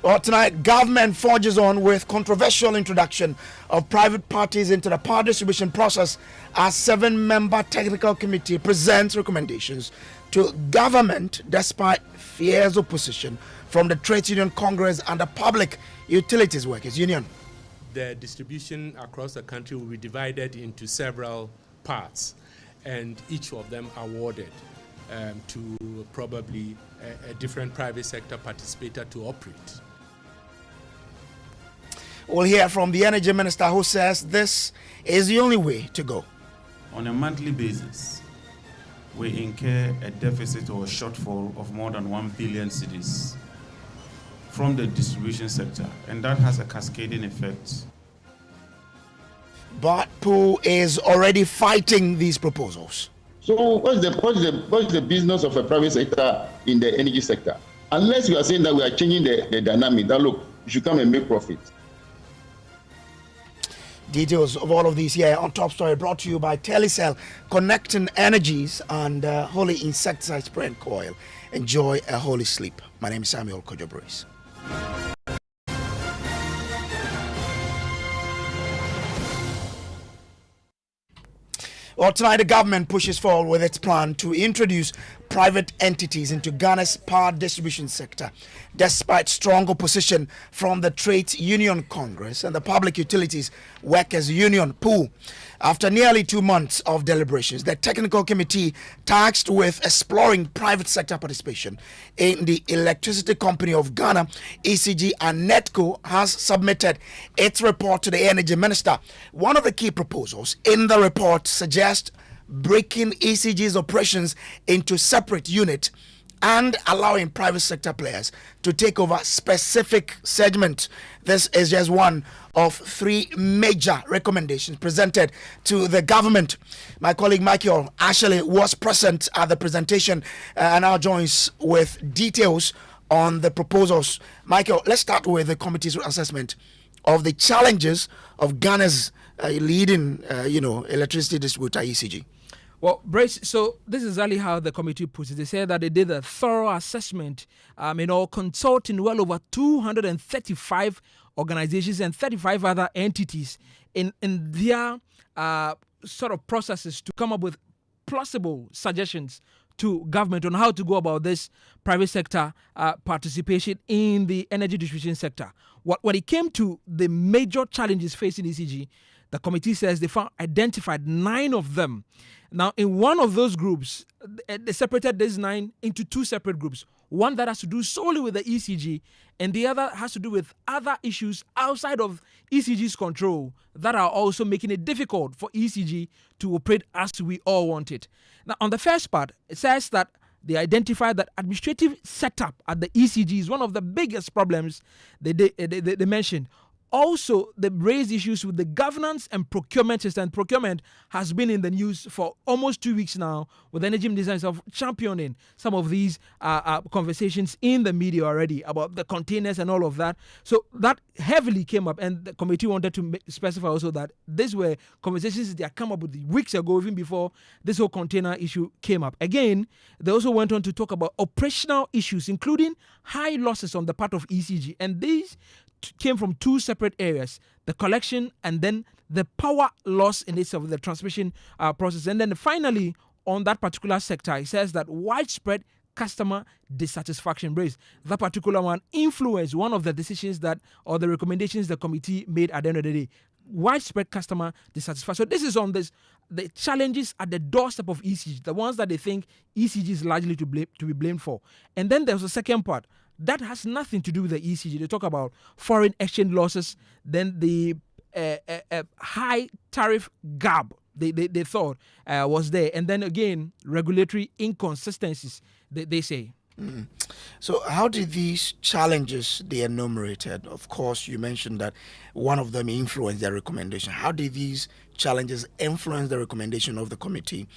Well, tonight, government forges on with controversial introduction of private parties into the power distribution process as 7-member technical committee presents recommendations to government despite fierce opposition from the Trades Union Congress and the Public Utilities Workers Union. The distribution across the country will be divided into several parts, and each of them awarded to probably a different private sector participator to operate. We'll hear from the Energy Minister, who says this is the only way to go. On a monthly basis, we incur a deficit or a shortfall of more than 1 billion cedis from the distribution sector, and that has a cascading effect. But POO is already fighting these proposals. So what's the business of a private sector in the energy sector? Unless we are saying that we are changing the dynamic, that look, you should come and make profit. Details of all of these here on Top Story, brought to you by Telecel, connecting energies and holy insecticide spray and coil. Enjoy a holy sleep. My name is Samuel Kojo. Well, tonight the government pushes forward with its plan to introduce private entities into Ghana's power distribution sector, despite strong opposition from the Trades Union Congress and the Public Utilities Workers Union, POO. After nearly 2 months of deliberations, the technical committee tasked with exploring private sector participation in the Electricity Company of Ghana, ECG, and NETCO has submitted its report to the Energy Minister. One of the key proposals in the report suggests breaking ECG's operations into separate units and allowing private sector players to take over specific segments. This is just one of 3 major recommendations presented to the government. My colleague Michael Ashley was present at the presentation and now joins with details on the proposals. Michael, let's start with the committee's assessment of the challenges of Ghana's leading, electricity distributor, ECG. Well, Brace, so this is exactly how the committee puts it. They said that they did a thorough assessment, consulting well over 235 organizations and 35 other entities in their sort of processes to come up with plausible suggestions to government on how to go about this private sector participation in the energy distribution sector. When it came to the major challenges facing ECG, the committee says they identified 9 of them. Now, in one of those groups, they separated these 9 into 2 separate groups. One that has to do solely with the ECG, and the other has to do with other issues outside of ECG's control that are also making it difficult for ECG to operate as we all want it. Now, on the first part, it says that they identified that administrative setup at the ECG is one of the biggest problems they mentioned. Also, they raised issues with the governance and procurement system. Procurement has been in the news for almost 2 weeks now, with energy ministers of championing some of these conversations in the media already about the containers and all of that. So that heavily came up, and the committee wanted to specify also that these were conversations that come up with weeks ago, even before this whole container issue came up. Again, they also went on to talk about operational issues, including high losses on the part of ECG, and these came from 2 separate areas: the collection and then the power loss in itself, the transmission process. And then finally, on that particular sector, it says that widespread customer dissatisfaction rates. That particular one influenced one of the decisions or the recommendations the committee made at the end of the day. Widespread customer dissatisfaction. So this is on the challenges at the doorstep of ECG, the ones that they think ECG is largely to be blamed for. And then there's a second part that has nothing to do with the ECG. They talk about foreign exchange losses, then the high tariff gap they thought was there, and then again regulatory inconsistencies they say. So how did these challenges they enumerated, of course you mentioned that one of them influenced their recommendation, how did these challenges influence the recommendation of the committee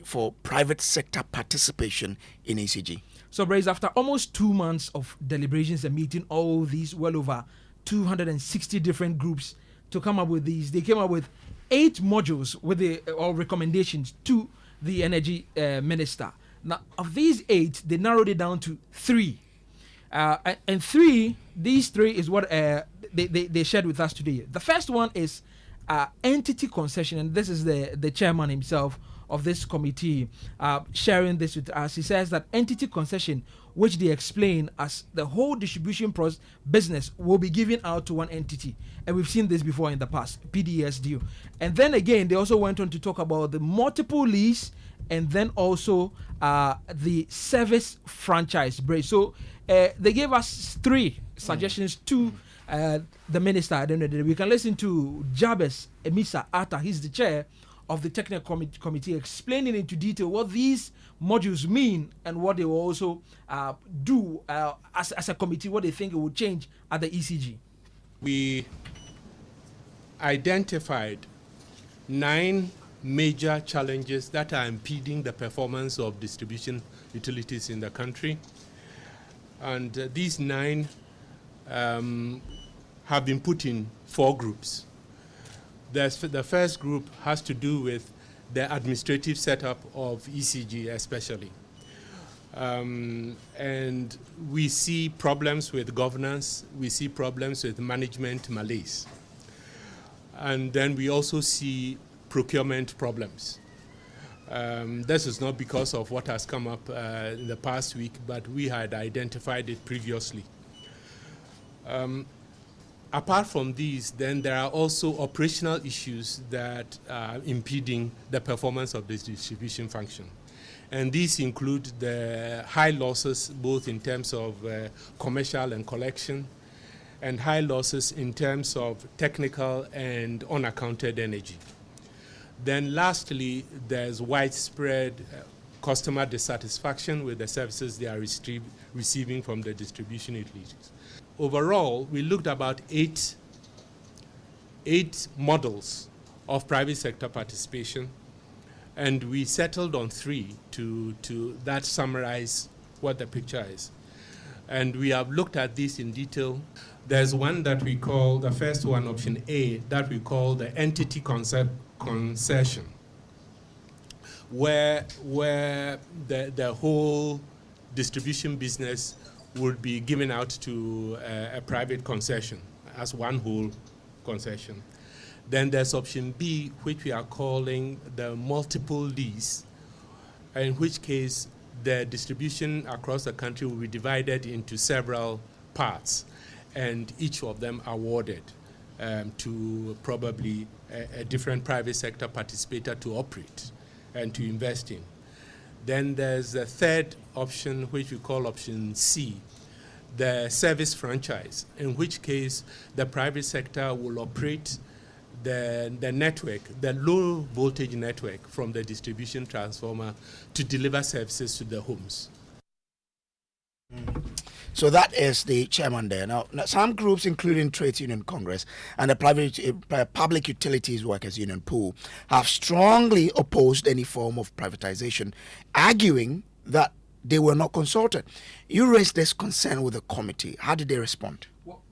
for private sector participation in ECG? So, Brace, after almost 2 months of deliberations and meeting all these well over 260 different groups to come up with these, they came up with 8 modules with or recommendations to the energy minister. Now, of these 8, they narrowed it down to 3. And these three is what they shared with us today. The first one is entity concession, and this is the chairman himself of this committee sharing this with us. He says that entity concession, which they explain as the whole distribution business, will be given out to one entity. And we've seen this before in the past, PDSDU. And then again, they also went on to talk about the multiple lease and then also the service franchise break. So they gave us three suggestions to the minister. I don't know. We can listen to Jabez Emisa Atta. He's the chair of the technical committee, explaining into detail what these modules mean and what they will also do as a committee, what they think it will change at the ECG. We identified 9 major challenges that are impeding the performance of distribution utilities in the country. And these 9 have been put in 4 groups. The first group has to do with the administrative setup of ECG especially. And we see problems with governance, we see problems with management malaise. And then we also see procurement problems. This is not because of what has come up in the past week, but we had identified it previously. Apart from these, then there are also operational issues that are impeding the performance of this distribution function. And these include the high losses, both in terms of commercial and collection, and high losses in terms of technical and unaccounted energy. Then lastly, there's widespread customer dissatisfaction with the services they are receiving from the distribution utilities. Overall, we looked about eight models of private sector participation, and we settled on 3 to that summarize what the picture is. And we have looked at this in detail. There's one that we call, the first one, option A, that we call the entity concession, where the whole distribution business would be given out to a private concession as one whole concession. Then there's option B, which we are calling the multiple lease, in which case the distribution across the country will be divided into several parts, and each of them awarded to probably a different private sector participator to operate and to invest in. Then there's a third option, which we call option C, the service franchise, in which case the private sector will operate the network, the low voltage network from the distribution transformer to deliver services to the homes. So that is the chairman there. Now some groups, including Trades Union Congress and the Public Utilities Workers Union Pool, have strongly opposed any form of privatization, arguing that they were not consulted. You raised this concern with the committee. How did they respond? Well,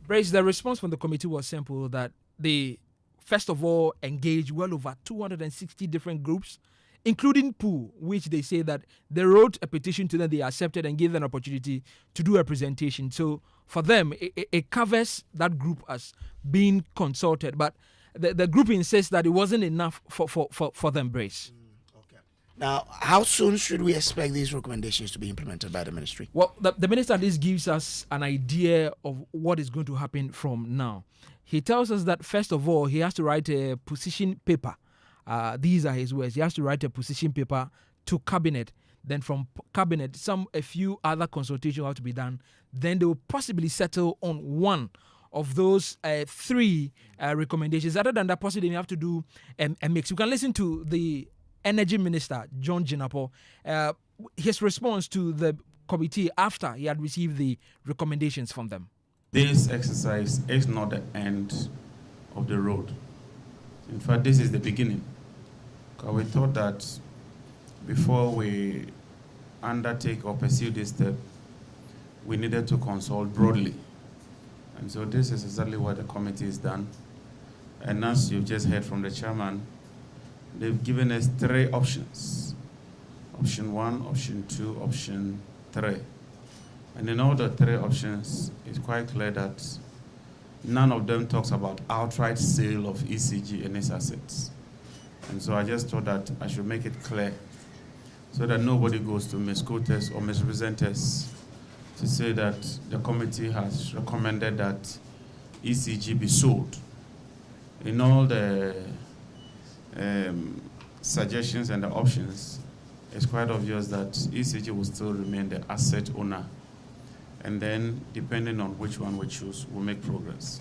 Brace, the response from the committee was simple, that they, first of all, engaged well over 260 different groups, including Pool, which they say that they wrote a petition to them, they accepted and gave them an opportunity to do a presentation. So for them, it covers that group as being consulted. But the group insists that it wasn't enough for them, Brace. Okay. Now, how soon should we expect these recommendations to be implemented by the ministry? Well, the minister at least gives us an idea of what is going to happen from now. He tells us that, first of all, he has to write a position paper. These are his words. He has to write a position paper to cabinet. Then from cabinet, a few other consultations have to be done. Then they will possibly settle on one of those 3 recommendations. Other than that, possibly they have to do a mix. We can listen to the Energy Minister, John Jinapo, his response to the committee after he had received the recommendations from them. This exercise is not the end of the road. In fact, this is the beginning. Because we thought that before we undertake or pursue this step, we needed to consult broadly. And so this is exactly what the committee has done. And as you've just heard from the chairman, they've given us 3 options. Option 1, option 2, option 3. And in all the three options, it's quite clear that none of them talks about outright sale of ECG and its assets. And so I just thought that I should make it clear so that nobody goes to misquote us or misrepresent us to say that the committee has recommended that ECG be sold. In all the suggestions and the options, it's quite obvious that ECG will still remain the asset owner. And then, depending on which one we choose, we'll make progress.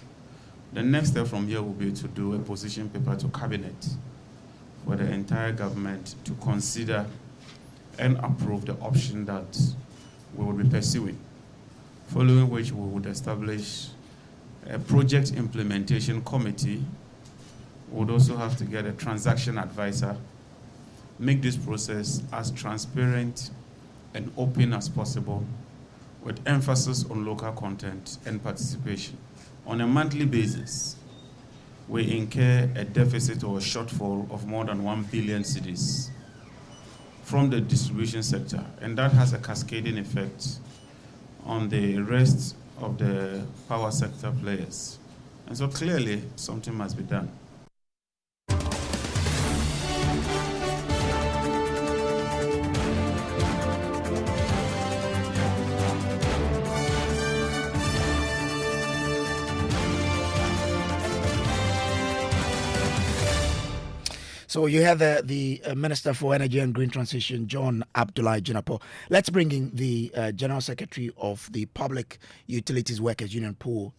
The next step from here will be to do a position paper to cabinet for the entire government to consider and approve the option that we will be pursuing, following which we would establish a project implementation committee. We would also have to get a transaction advisor, make this process as transparent and open as possible, with emphasis on local content and participation. On a monthly basis, we incur a deficit or a shortfall of more than 1 billion cedis from the distribution sector, and that has a cascading effect on the rest of the power sector players. And so clearly, something must be done. So you have the Minister for Energy and Green Transition, John Abdullah Jinapo. Let's bring in the General Secretary of the Public Utilities Workers Union Pool,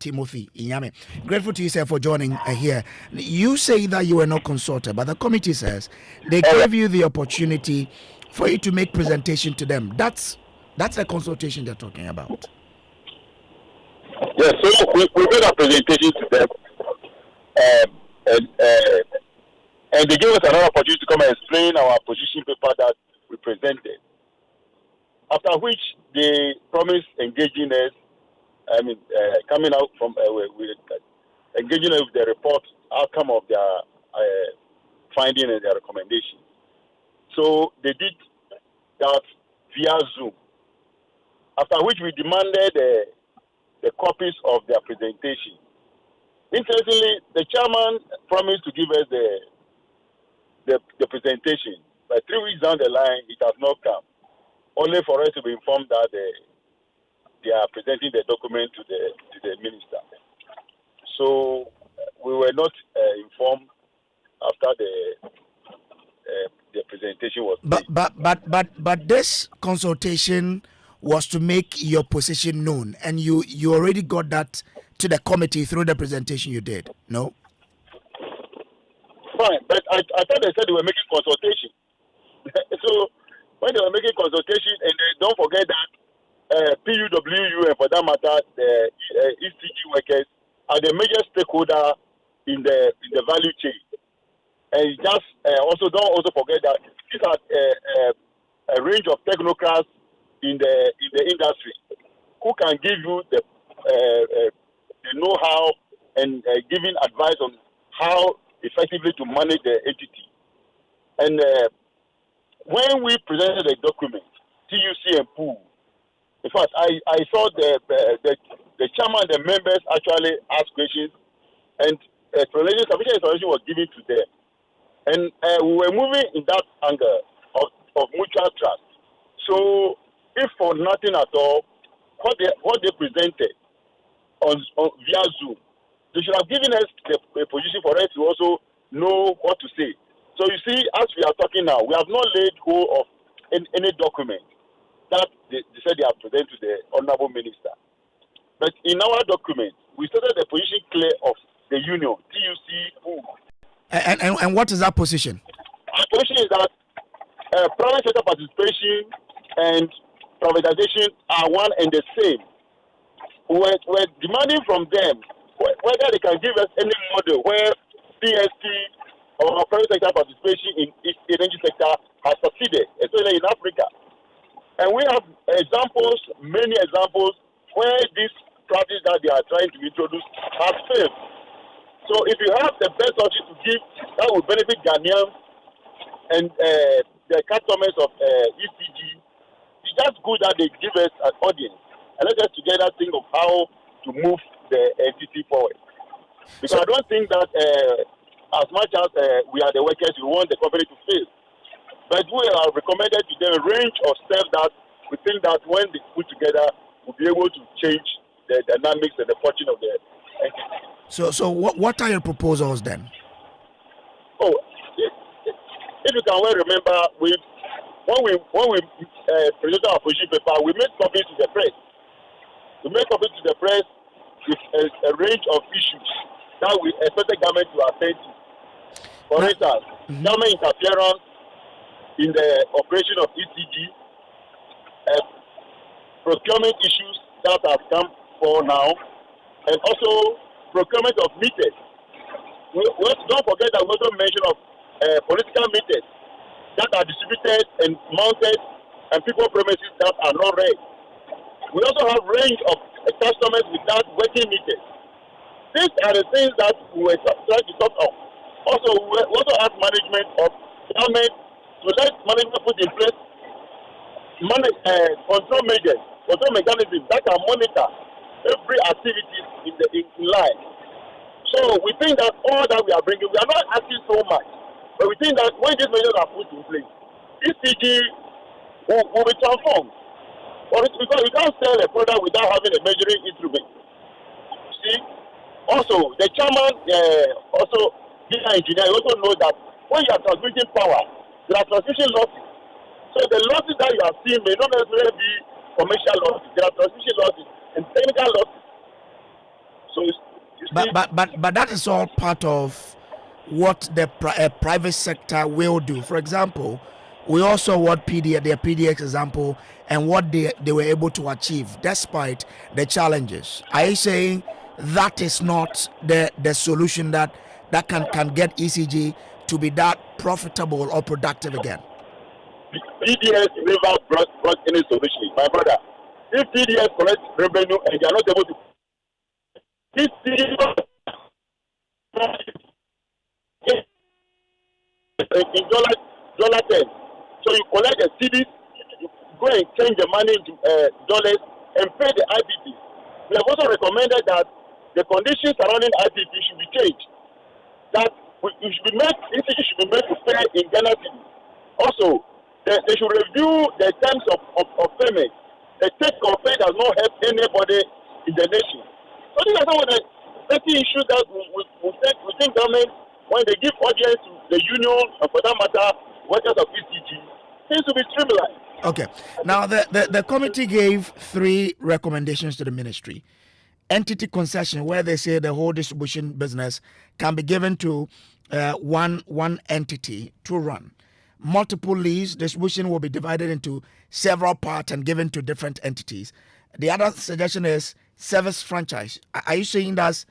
Timothy Inyame. Grateful to you, sir, for joining here. You say that you were not consulted, but the committee says they gave you the opportunity for you to make presentation to them. That's a consultation they're talking about. Yes, so we made a presentation to them, and they gave us another opportunity to come and explain our position paper that we presented. After which they promised engaging us, coming out from engaging us with the report, outcome of their finding and their recommendation. So they did that via Zoom. After which we demanded the copies of their presentation. Interestingly, the chairman promised to give us the presentation, but 3 weeks down the line, it has not come. Only for us to be informed that they are presenting the document to the minister. So we were not informed after the presentation was made. But this consultation was to make your position known, and you already got that to the committee through the presentation you did, no? Fine, but I thought they said they were making consultation. So when they were making consultation, and don't forget that PUWU and for that matter the ECG workers are the major stakeholder in the value chain, and just also don't forget that these are a range of technocrats in the industry who can give you the know-how and giving advice on how effectively to manage the entity. And when we presented the document, TUC and pool, in fact, I saw the chairman and the members actually ask questions, and sufficient information was given to them. And we were moving in that angle of mutual trust. So, if for nothing at all, what they presented on via Zoom, they should have given us a position for us to also know what to say. So you see, as we are talking now, we have not laid hold of any document that they said they have presented to the Honorable Minister. But in our document, we stated the position clear of the union, TUC. And what is that position? Our position is that private sector participation and privatization are one and the same. We're demanding from them whether they can give us any model where PST or private sector participation in its energy sector has succeeded, especially in Africa. And we have examples, many examples, where this practice that they are trying to introduce has failed. So if you have the best option to give that will benefit Ghanaians and the customers of ECG, you just good that they give us an audience, and let us together think of how to move the entity forward. Because I don't think that as much as we are the workers, we want the company to fail. But we are recommended to them a range of steps that we think that when they put together, we'll be able to change the dynamics and the fortune of the entity. So what are your proposals then? Oh, if you can well remember, when we presented our position paper, we made copies to the press. We made copies to the press with a range of issues that we expect the government to attend to. For instance, government interference in the operation of ECG, procurement issues that have come for now, and also procurement of meters. We don't forget that we also mention of political meters that are distributed and mounted and people premises that are not read. We also have range of customers without working meters. These are the things that we were trying to talk of. Also, we also have management of government to let management put in place control measures, control mechanisms that can monitor every activity in line. So we think that all that we are bringing, we are not asking so much, but we think that when these measures are put in place, this CG will be transformed. Because we can't sell a product without having a measuring instrument. See? Also, the chairman, also being an engineer, you also know that when you are transmitting power, there are transmission losses. So the losses that you are seeing may not necessarily be commercial losses. There are transmission losses and technical losses. So But that is all part of what the private sector will do. For example, we also want their PDX example and what they were able to achieve despite the challenges. Are you saying that is not the solution that can get ECG to be that profitable or productive again? PDS never brought any solution, my brother. If PDS collects revenue and they are not able to, this in dollar terms. So you collect the CDs, you go and change the money into dollars and pay the IPP. We have also recommended that the conditions surrounding IPP should be changed. That it should be made to pay in Ghana cedi. Also, they should review the terms of payment. The take or pay does not help anybody in the nation. So these are some of the petty issues that we think government, when they give audience to the union, and for that matter, workers of ECG, things to be streamlined. Okay. Now, the committee gave 3 recommendations to the ministry. Entity concession, where they say the whole distribution business can be given to one entity to run. Multiple lease distribution will be divided into several parts and given to different entities. The other suggestion is service franchise. Are you saying that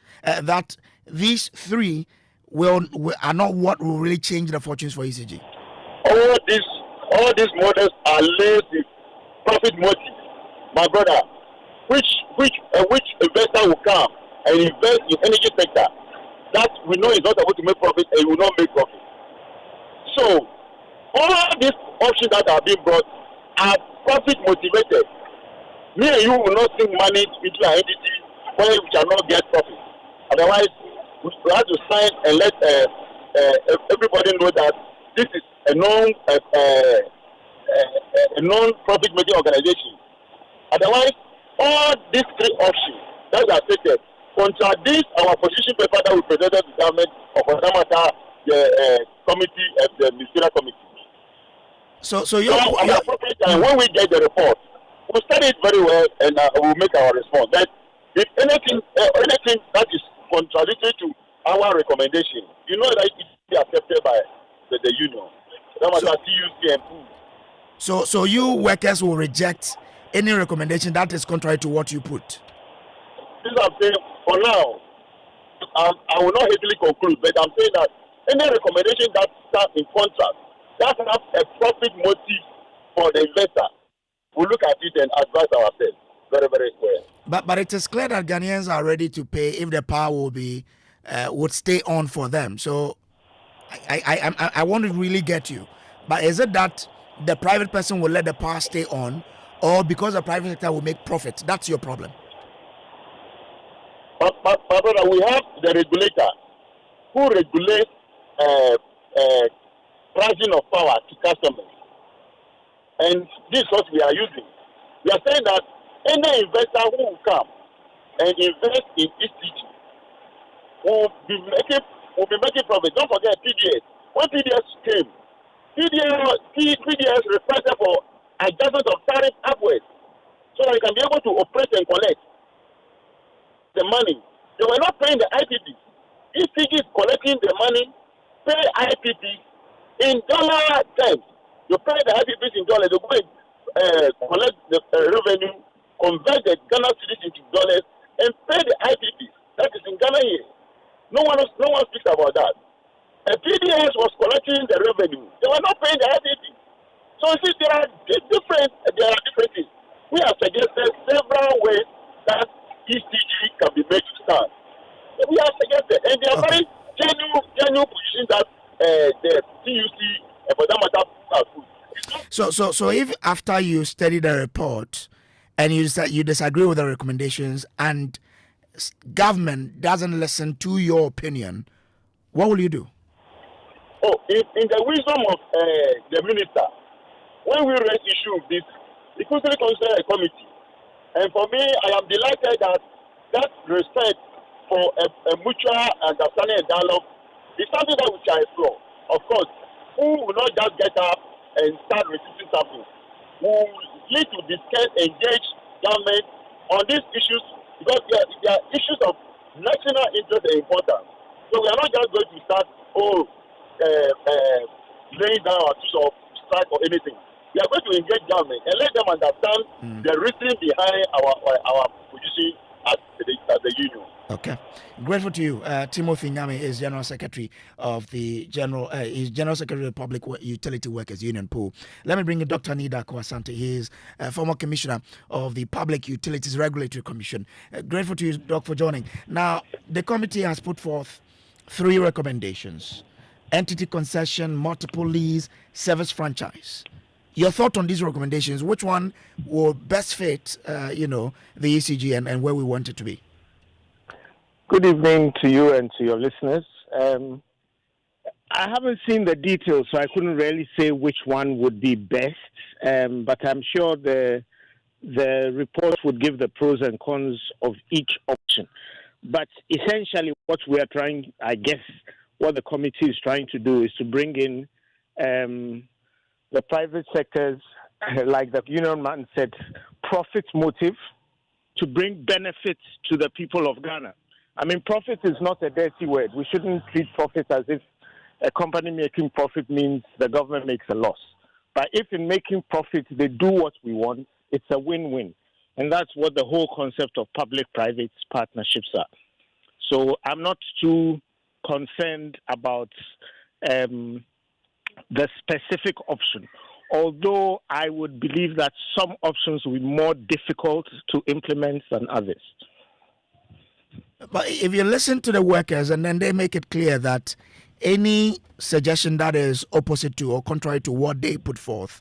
these 3 are not what will really change the fortunes for ECG? All these models are laced with profit motive, my brother. Which investor will come and invest in energy sector that we know is not able to make profit and will not make profit. So all these options that are being brought are profit motivated. Me and you will not sink money into an entity where we shall not get profit. Otherwise, we have to sign and let everybody know that this is a non-profit making organization. Otherwise, all these 3 options that are stated contradict our position paper that we presented to government of the committee, the ministerial committee. So when we get the report, we'll study it very well and we'll make our response. But if anything that is contradictory to our recommendation, you know that it will be accepted by the union. That matter TUC and POO. So you workers will reject any recommendation that is contrary to what you put? This I'm saying for now. I will not hastily conclude, but I'm saying that any recommendation that stands in contrast, that has a profit motive for the investor, we'll look at it and advise ourselves very, very well. But it is clear that Ghanaians are ready to pay if the power would stay on for them. So I want to really get you. But is it that the private person will let the power stay on, or because the private sector will make profit? That's your problem. But brother, we have the regulator who regulates pricing of power to customers. And this is what we are using. We are saying that any investor who will come and invest in ECG will be making profit. Don't forget PDS. When PDS came, PDS requested for adjustment of tariff upwards so that you can be able to operate and collect the money. They were not paying the IPP. ECG is collecting the money, pay IPP in dollar terms. You pay the IPPs in dollars, they go and collect the revenue, convert the Ghana cedis into dollars, and pay the IPP. That is in Ghana here. No one speaks about that. And PDS was collecting the revenue. They were not paying the IPP. So you see, there are differences. We have suggested several ways that ECG can be made to stand. We have suggested, and they are very genuine positions that the TUC and for that matter are good. So if after you study the report and you disagree with the recommendations and government doesn't listen to your opinion, what will you do? Oh, in the wisdom of the minister, when we raise issue of this, it quickly consider a committee. And for me, I am delighted that respect for a mutual understanding and dialogue is something that we shall explore. Of course, who will not just get up and start resisting something. We will need to discuss, engage government on these issues because they are issues of national interest and importance. So we are not just going to start laying down our tools of strike or anything. We are going to engage government and let them understand the reason behind our position as the union. Okay, grateful to you. Timothy Nyame is General Secretary of the General Secretary of the Public Utility Workers Union Pool. Let me bring in Dr. Nida Kwasante. He is former Commissioner of the Public Utilities Regulatory Commission. Grateful to you, Doc, for joining. Now, the committee has put forth 3 recommendations: entity concession, multiple lease, service franchise. Your thought on these recommendations? Which one will best fit, the ECG and where we want it to be? Good evening to you and to your listeners. I haven't seen the details, so I couldn't really say which one would be best. But I'm sure the report would give the pros and cons of each option. But essentially, what we are trying, I guess, what the committee is trying to do is to bring in the private sectors, like the union man said, profit motive to bring benefits to the people of Ghana. I mean, profit is not a dirty word. We shouldn't treat profit as if a company making profit means the government makes a loss. But if in making profit they do what we want, it's a win-win. And that's what the whole concept of public-private partnerships are. So I'm not too concerned about the specific option, although I would believe that some options will be more difficult to implement than others. But if you listen to the workers and then they make it clear that any suggestion that is opposite to or contrary to what they put forth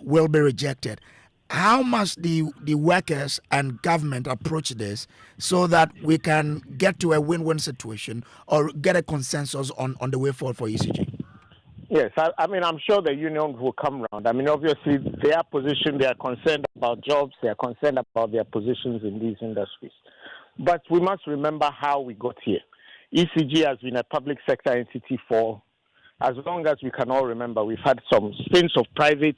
will be rejected, how must the workers and government approach this so that we can get to a win-win situation or get a consensus on the way forward for ECG? Yes, I mean, I'm sure the union will come round. I mean, obviously, their position, they are concerned about jobs, they are concerned about their positions in these industries. But we must remember how we got here. ECG has been a public sector entity for as long as we can all remember. We've had some stints of private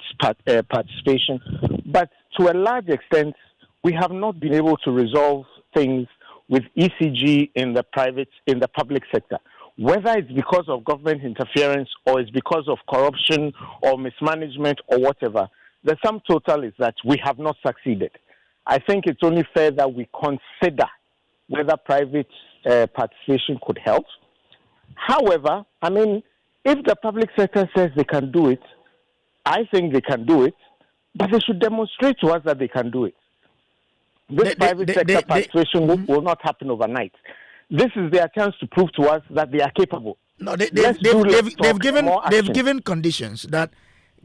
participation, but to a large extent, we have not been able to resolve things with ECG in the public sector. Whether it's because of government interference or it's because of corruption or mismanagement or whatever, the sum total is that we have not succeeded. I think it's only fair that we consider whether private participation could help. However, I mean, if the public sector says they can do it, I think they can do it, but they should demonstrate to us that they can do it. This private sector participation will not happen overnight. This is their chance to prove to us that they are capable. No, they've given conditions that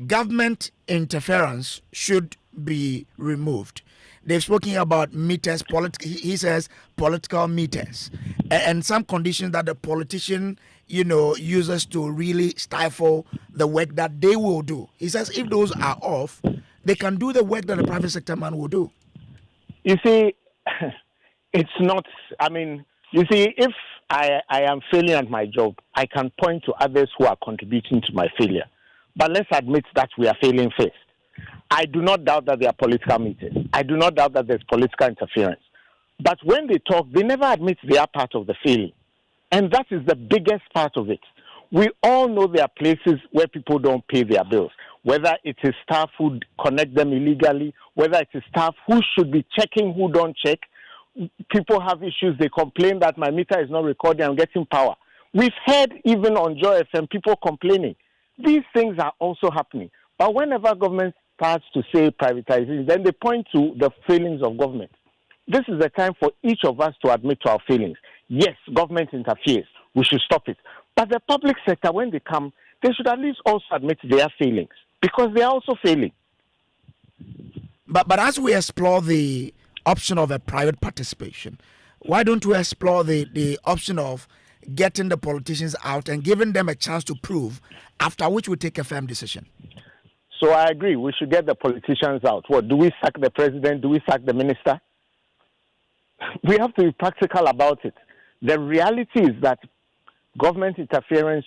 government interference should be removed. They've spoken about meters, he says political meters, and some conditions that the politician, uses to really stifle the work that they will do. He says if those are off, they can do the work that the private sector man will do. You see, it's not, if I am failing at my job, I can point to others who are contributing to my failure. But let's admit that we are failing first. I do not doubt that there are political meters. I do not doubt that there's political interference. But when they talk, they never admit they are part of the failing. And that is the biggest part of it. We all know there are places where people don't pay their bills, whether it is staff who connect them illegally, whether it is staff who should be checking who don't check. People have issues. They complain that my meter is not recording, I'm getting power. We've heard even on Joy FM people complaining. These things are also happening. But whenever government starts to say privatization, then they point to the failings of government. This is the time for each of us to admit to our failings. Yes, government interferes. We should stop it. But the public sector, when they come, they should at least also admit their failings, because they are also failing. But as we explore the option of a private participation, why don't we explore the option of getting the politicians out and giving them a chance to prove, after which we take a firm decision? So I agree. We should get the politicians out. What, do we sack the president? Do we sack the minister? We have to be practical about it. The reality is that government interference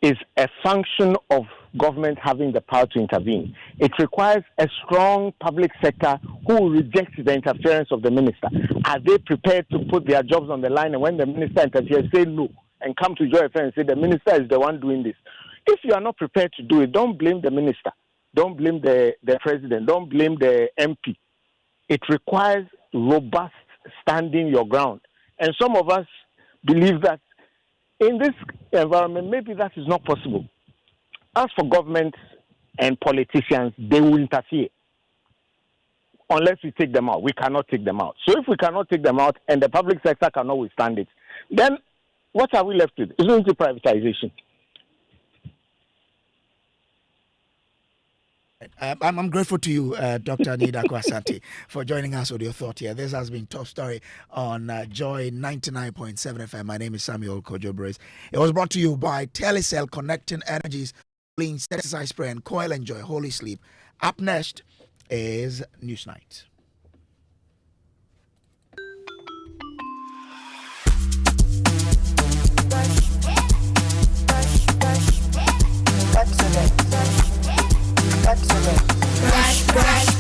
is a function of government having the power to intervene. It requires a strong public sector who will reject the interference of the minister. Are they prepared to put their jobs on the line, and when the minister interferes, say no, and come to Joy FM and say the minister is the one doing this? If you are not prepared to do it, don't blame the minister. Don't blame the president. Don't blame the MP. It requires robust standing your ground. And some of us believe that in this environment, maybe that is not possible. As for government and politicians, they will interfere unless we take them out. We cannot take them out. So if we cannot take them out and the public sector cannot withstand it, then what are we left with? Isn't it privatization? I'm grateful to you, Dr. Nida Kwasante, for joining us with your thought here. This has been Top Story on Joy 99.7 FM. My name is Samuel Kojo. It was brought to you by Telecel, connecting energies, clean insecticide spray and coil. Enjoy holy sleep. Up next is Newsnight.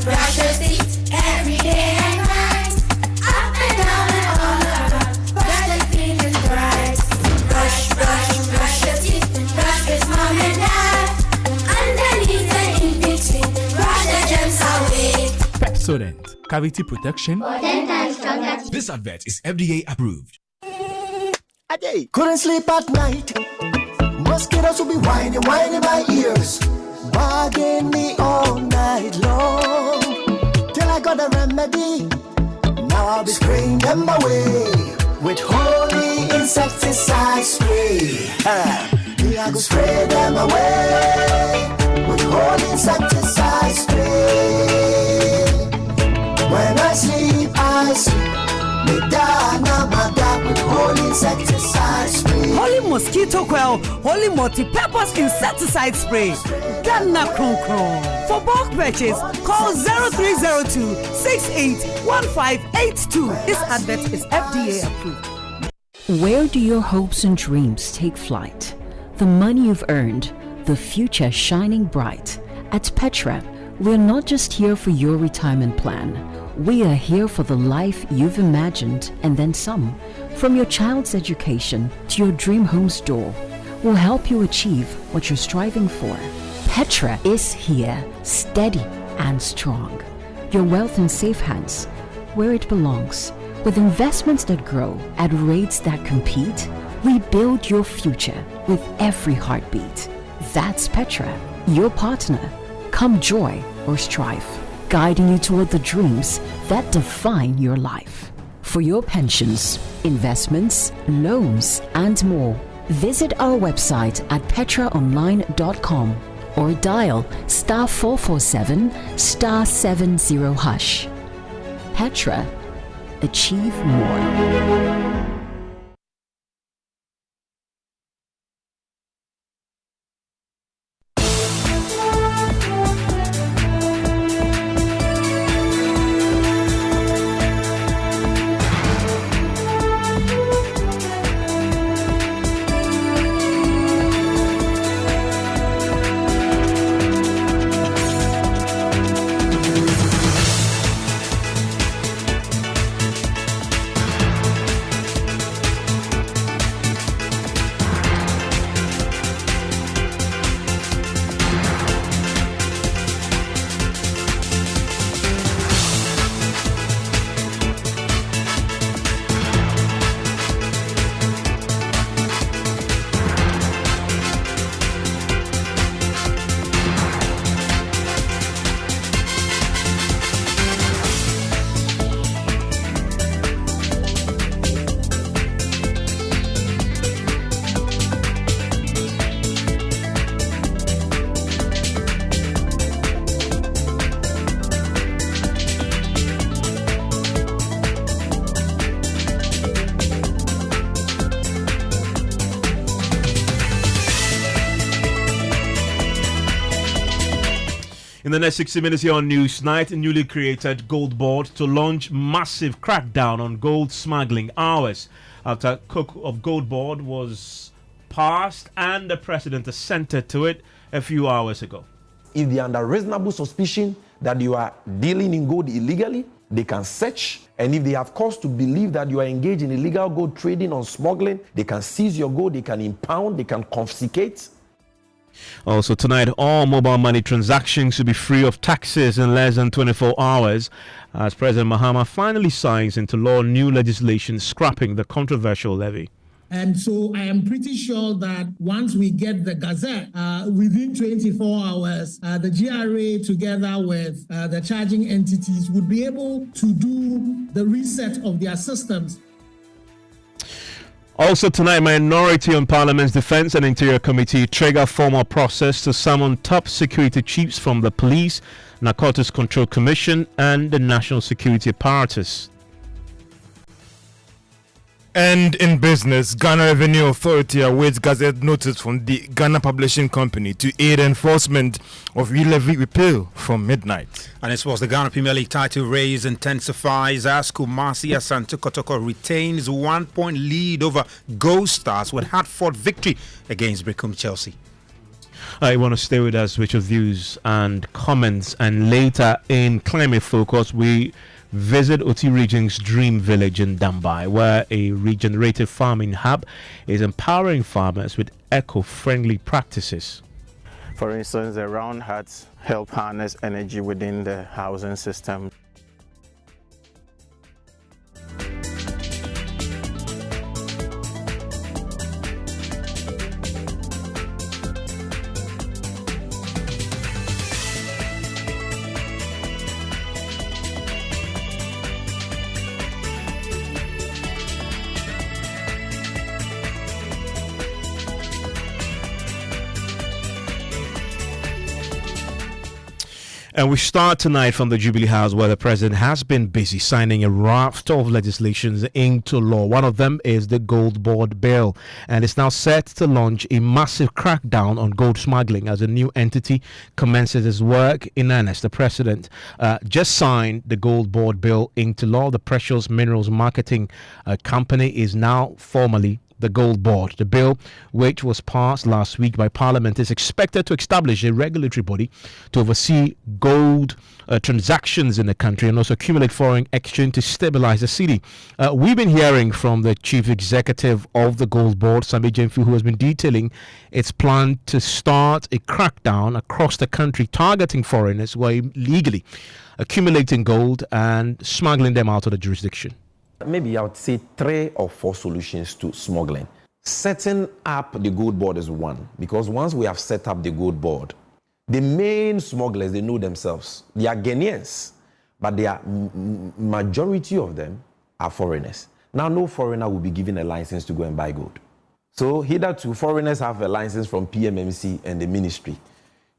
Brush your teeth every day and night. Up and down and all around. Brush the clean and bright. Brush your teeth. Brush with mom and dad. Underneath and in between. Brush the germs away. Pepsodent, cavity protection. This advert is FDA approved. Couldn't sleep at night. Mosquitoes will be whining my ears. Bugging me all night long. Till I got a remedy. Now I'll be spraying them away with holy insecticide spray. I go spray them away with holy insecticide spray. When I sleep, me dana mada with holy insecticide spray. Holy mosquito coil, holy multi-purpose insecticide spray. Dana kron kron. For bulk purchase, call 0302 681582. This advert is FDA approved. Where do your hopes and dreams take flight? The money you've earned, the future shining bright. At Petra, we're not just here for your retirement plan. We are here for the life you've imagined and then some. From your child's education to your dream home's door, we'll help you achieve what you're striving for. Petra is here, steady and strong. Your wealth in safe hands, where it belongs. With investments that grow at rates that compete, we build your future with every heartbeat. That's Petra, your partner. Come joy or strife, guiding you toward the dreams that define your life. For your pensions, investments, loans, and more, visit our website at petraonline.com or dial *447 *70#. Petra, achieve more. In the next 60 minutes here on Newsnight, a newly created gold board to launch massive crackdown on gold smuggling hours after Cook of Gold Board was passed and the president assented to it a few hours ago. If they are under reasonable suspicion that you are dealing in gold illegally, they can search. And if they have cause to believe that you are engaged in illegal gold trading or smuggling, they can seize your gold, they can impound, they can confiscate. Also tonight, all mobile money transactions will be free of taxes in less than 24 hours as President Mahama finally signs into law new legislation scrapping the controversial levy. And so I am pretty sure that once we get the Gazette, within 24 hours, the GRA together with the charging entities would be able to do the reset of their systems. Also tonight, minority on Parliament's Defence and Interior Committee trigger formal process to summon top security chiefs from the Police, Narcotics Control Commission and the National Security Apparatus. And in business, Ghana Revenue Authority awaits Gazette notice from the Ghana Publishing Company to aid enforcement of re-levy repeal from midnight. And in sports, the Ghana Premier League title race intensifies as Kumasi Asante Kotoko retains 1-point lead over Gold Stars with hard-fought victory against Brecum Chelsea. I want to stay with us with your views and comments, and later in Climate Focus we visit Oti Region's Dream Village in Dambai, where a regenerative farming hub is empowering farmers with eco-friendly practices. For instance, the round huts help harness energy within the housing system. And we start tonight from the Jubilee House, where the president has been busy signing a raft of legislations into law. One of them is the Gold Board Bill, and it's now set to launch a massive crackdown on gold smuggling as a new entity commences its work in earnest. The president just signed the Gold Board Bill into law. The Precious Minerals Marketing Company is now formally the Gold Board. The bill, which was passed last week by Parliament, is expected to establish a regulatory body to oversee gold transactions in the country and also accumulate foreign exchange to stabilize the city. We've been hearing from the chief executive of the Gold Board, Sami Jemfi, who has been detailing its plan to start a crackdown across the country targeting foreigners who are illegally accumulating gold and smuggling them out of the jurisdiction. Maybe I would say 3 or 4 solutions to smuggling. Setting up the Gold Board is one, because once we have set up the Gold Board, the main smugglers, they know themselves. They are Ghanaians, but the majority of them are foreigners. Now, no foreigner will be given a license to go and buy gold. So hitherto, foreigners have a license from PMMC and the ministry.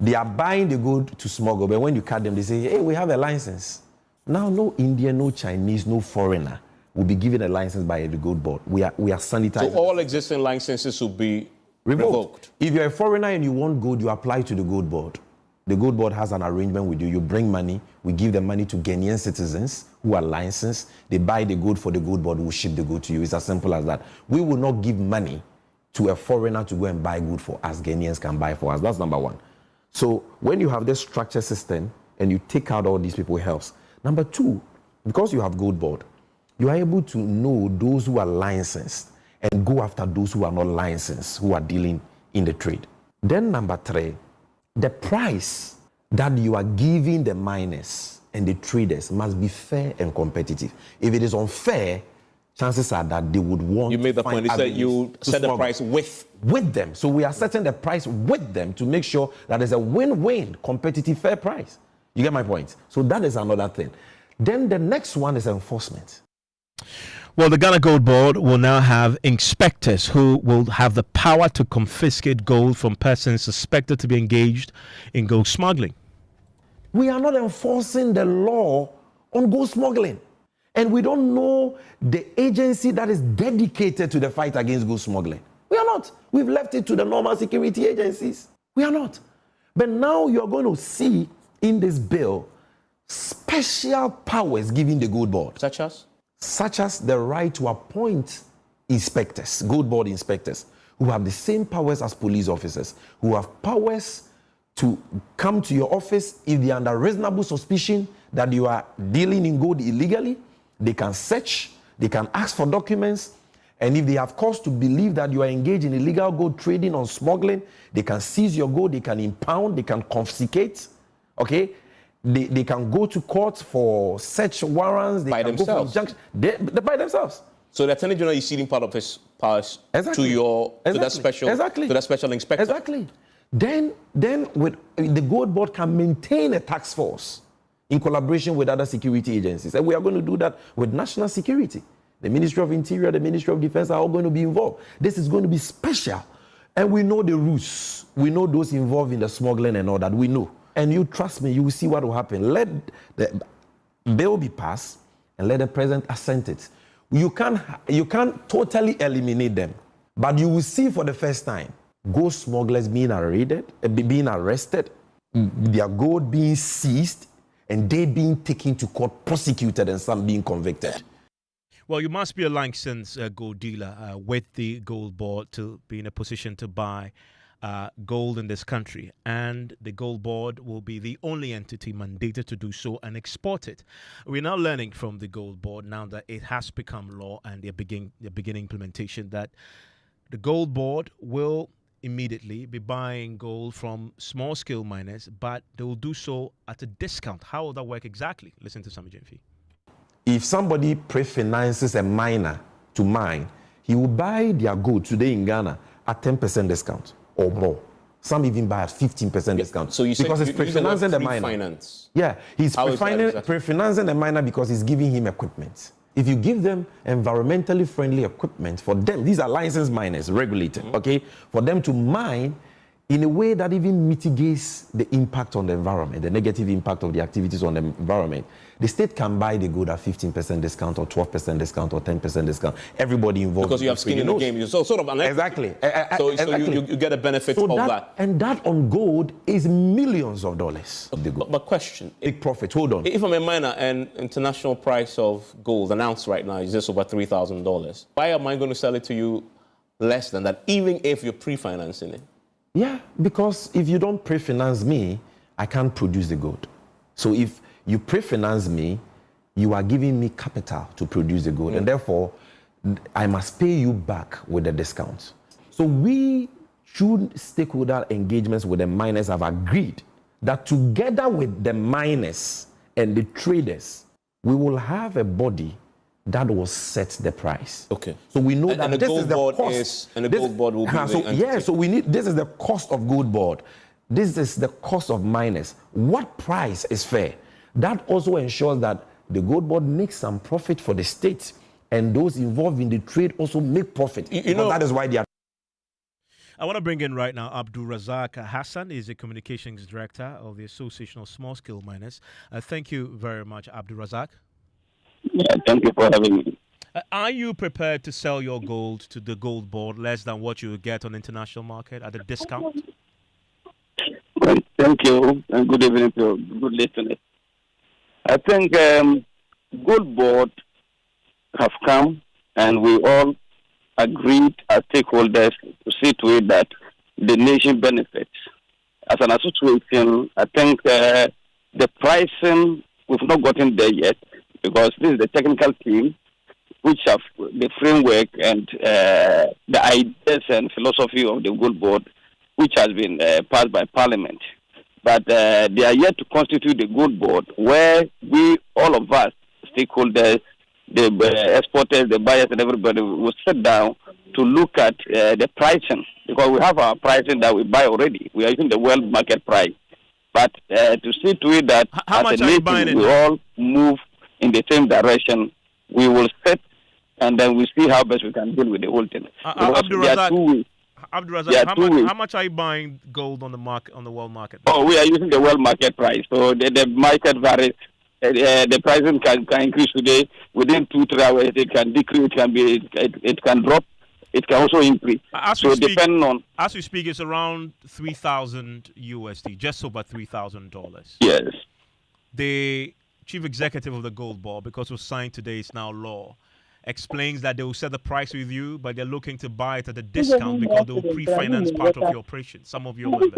They are buying the gold to smuggle, but when you cut them, they say, hey, we have a license. Now, no Indian, no Chinese, no foreigner will be given a license by the gold board. We are sanitizing. So all existing licenses will be revoked. If you're a foreigner and you want gold, you apply to the gold board. The gold board has an arrangement with you. You bring money. We give the money to Ghanaian citizens who are licensed. They buy the gold for the gold board. We'll ship the gold to you. It's as simple as that. We will not give money to a foreigner to go and buy gold for us. Ghanaians can buy for us. That's number one. So when you have this structure system and you take out all these people, it helps. Number two, because you have gold board, you are able to know those who are licensed and go after those who are not licensed, who are dealing in the trade. Then number three, the price that you are giving the miners and the traders must be fair and competitive. If it is unfair, chances are that they would want. You made the point. You said you set the price with them. So we are setting the price with them to make sure that there's a win-win, competitive, fair price. You get my point? So that is another thing. Then the next one is enforcement. Well, the Ghana Gold Board will now have inspectors who will have the power to confiscate gold from persons suspected to be engaged in gold smuggling. We are not enforcing the law on gold smuggling. And we don't know the agency that is dedicated to the fight against gold smuggling. We are not. We've left it to the normal security agencies. We are not. But now you're going to see in this bill special powers given the gold board. Such as the right to appoint inspectors, gold board inspectors, who have the same powers as police officers, who have powers to come to your office if they are under reasonable suspicion that you are dealing in gold illegally. They can search, they can ask for documents, and if they have cause to believe that you are engaged in illegal gold trading or smuggling, they can seize your gold, they can impound, they can confiscate, okay? They can go to court for search warrants. They by can themselves. Go for they by themselves. So the Attorney General is ceding part of his powers to that special inspector. Exactly. Then with the gold board can maintain a task force in collaboration with other security agencies, and we are going to do that with national security. The Ministry of Interior, the Ministry of Defense are all going to be involved. This is going to be special, and we know the rules. We know those involved in the smuggling and all that. We know. And you trust me, you will see what will happen. Let the bill be passed and let the president assent it. You can't totally eliminate them, but you will see for the first time gold smugglers being arrested, their gold being seized, and they being taken to court, prosecuted, and some being convicted. Well, you must be a licensed gold dealer with the gold board to be in a position to buy gold in this country, and the gold board will be the only entity mandated to do so and export it. We're now learning from the gold board, now that it has become law and they're beginning implementation, that the gold board will immediately be buying gold from small scale miners, but they will do so at a discount. How will that work exactly? Listen to Sami Jemfi. If somebody pre-finances a miner to mine, he will buy their gold today in Ghana at 10% discount or more. Some even buy at 15% discount. So you because say he's pre-financing the miner. Finance. Yeah, he's pre-financing the miner because he's giving him equipment. If you give them environmentally friendly equipment for them, these are licensed miners, regulated, okay, for them to mine in a way that even mitigates the impact on the environment, the negative impact of the activities on the environment, the state can buy the gold at 15% discount or 12% discount or 10% discount. Everybody involved. Because you have skin in the game. So sort of exactly. So you get a benefit of that. And that on gold is millions of dollars. But question. Big profit. Hold on. If I'm a miner and international price of gold, an ounce right now is just over $3,000, why am I going to sell it to you less than that, even if you're pre-financing it? Yeah, because if you don't pre-finance me, I can't produce the gold. So if you pre-finance me, you are giving me capital to produce the gold, and therefore I must pay you back with a discount. So we, through stakeholder engagements with the miners, have agreed that together with the miners and the traders, we will have a body that will set the price. Okay. So we know that and this is the cost. And the gold board will be the entity. Yeah, so we need, this is the cost of gold board. This is the cost of miners. What price is fair? That also ensures that the gold board makes some profit for the state, and those involved in the trade also make profit. You know, that is why they are. I want to bring in right now Abdul Razak Hassan. Is a communications director of the Association of Small Scale Miners. Thank you very much, Abdul Razak. Yeah, thank you for having me. Are you prepared to sell your gold to the gold board less than what you would get on the international market at a discount? Well, thank you, and good evening to good listeners. I think gold board have come, and we all agreed as stakeholders to see to it that the nation benefits. As an association, I think the pricing, we've not gotten there yet, because this is the technical team which have the framework and the ideas and philosophy of the gold board, which has been passed by Parliament. But they are yet to constitute the gold board, where we, all of us, stakeholders, the exporters, the buyers, and everybody will sit down to look at the pricing, because we have our pricing that we buy already. We are using the world market price. But to see to it that how much as a nation we all move in the same direction, we will sit and then we see how best we can deal with the whole thing. Abdul Razak, how much are you buying gold on the market, on the world market? Oh, we are using the world market price. So the market varies. The pricing can increase today. Within 2-3 hours, it can decrease. It can drop. It can also increase. Depending on, as we speak, it's around $3,000 USD, just over $3,000. Yes. The chief executive of the gold board, because it was signed today, it's now law, explains that they will set the price with you, but they're looking to buy it at a discount because they will pre-finance part of your operation, some of your members.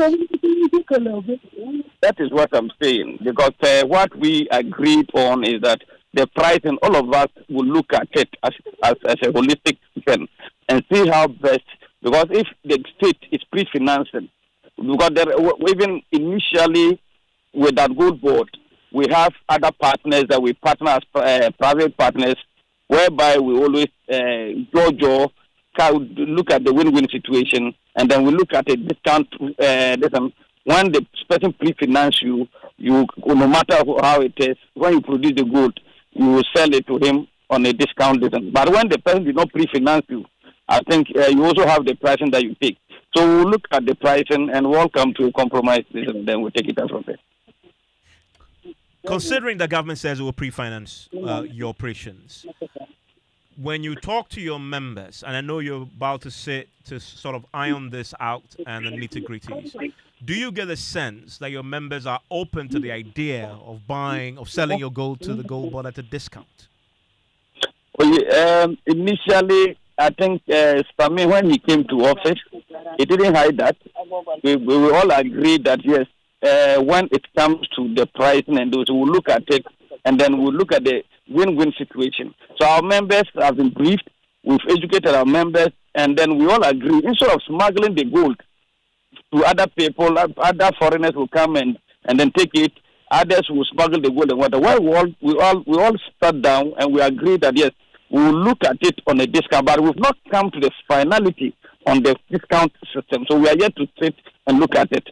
That is what I'm saying, because what we agreed on is that the price, and all of us will look at it as a holistic thing and see how best, because if the state is pre-financing, because even initially with that gold board, we have other partners that we partner as private partners, whereby we always Kojo look at the win-win situation, and then we look at a discount. When the person pre-finance you, no matter how it is, when you produce the gold, you will sell it to him on a discount. But when the person did not pre-finance you, I think you also have the pricing that you take. So we'll look at the pricing and we'll come to a compromise, and then we'll take it out from there. Considering the government says it will pre-finance your operations, when you talk to your members, and I know you're about to sit to sort of iron this out and the nitty-gritties, do you get a sense that your members are open to the idea of selling your gold to the gold board at a discount? Well, initially, I think Spami, when he came to office, he didn't hide that. We all agreed that, yes, when it comes to the pricing and those, we'll look at it, and then we'll look at the win-win situation. So our members have been briefed, we've educated our members, and then we all agree, instead of smuggling the gold to other people, other foreigners will come and then take it, others will smuggle the gold and water. Why we all sat down and we agreed that, yes, we will look at it on a discount, but we've not come to the finality on the discount system. So we are yet to sit and look at it.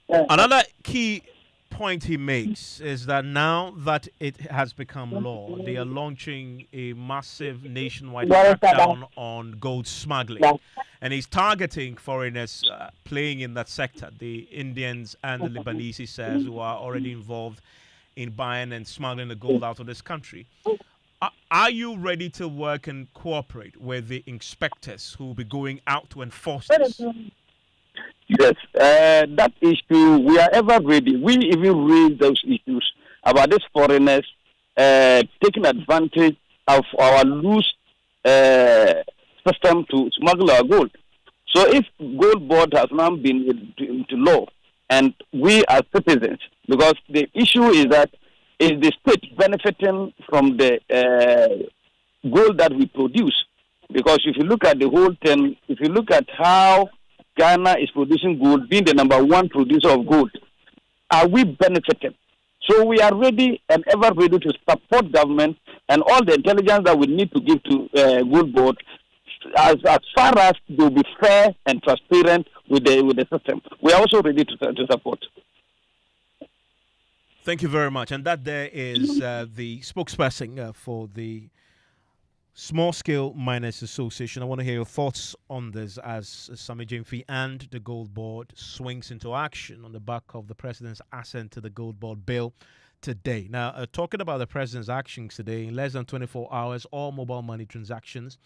Another key point he makes is that now that it has become law, they are launching a massive nationwide crackdown on gold smuggling. And he's targeting foreigners playing in that sector, the Indians and the Lebanese, he says, who are already involved in buying and smuggling the gold out of this country. Are you ready to work and cooperate with the inspectors who will be going out to enforce this? Yes, that issue, we are ever ready. We even raise those issues about these foreigners taking advantage of our loose system to smuggle our gold. So if gold board has now been into law, and we as citizens, because the issue is that is the state benefiting from the gold that we produce? Because if you look at the whole thing, if you look at how Ghana is producing gold, being the number one producer of gold, are we benefiting? So we are ready and ever ready to support government and all the intelligence that we need to give to gold board, as far as they will be fair and transparent with the system. We are also ready to support. Thank you very much. And that there is the spokesperson for the Small Scale Miners Association. I want to hear your thoughts on this as Sami Jemfi and the Gold Board swings into action on the back of the president's assent to the Gold Board bill today. Now, talking about the president's actions today, in less than 24 hours, all mobile money transactions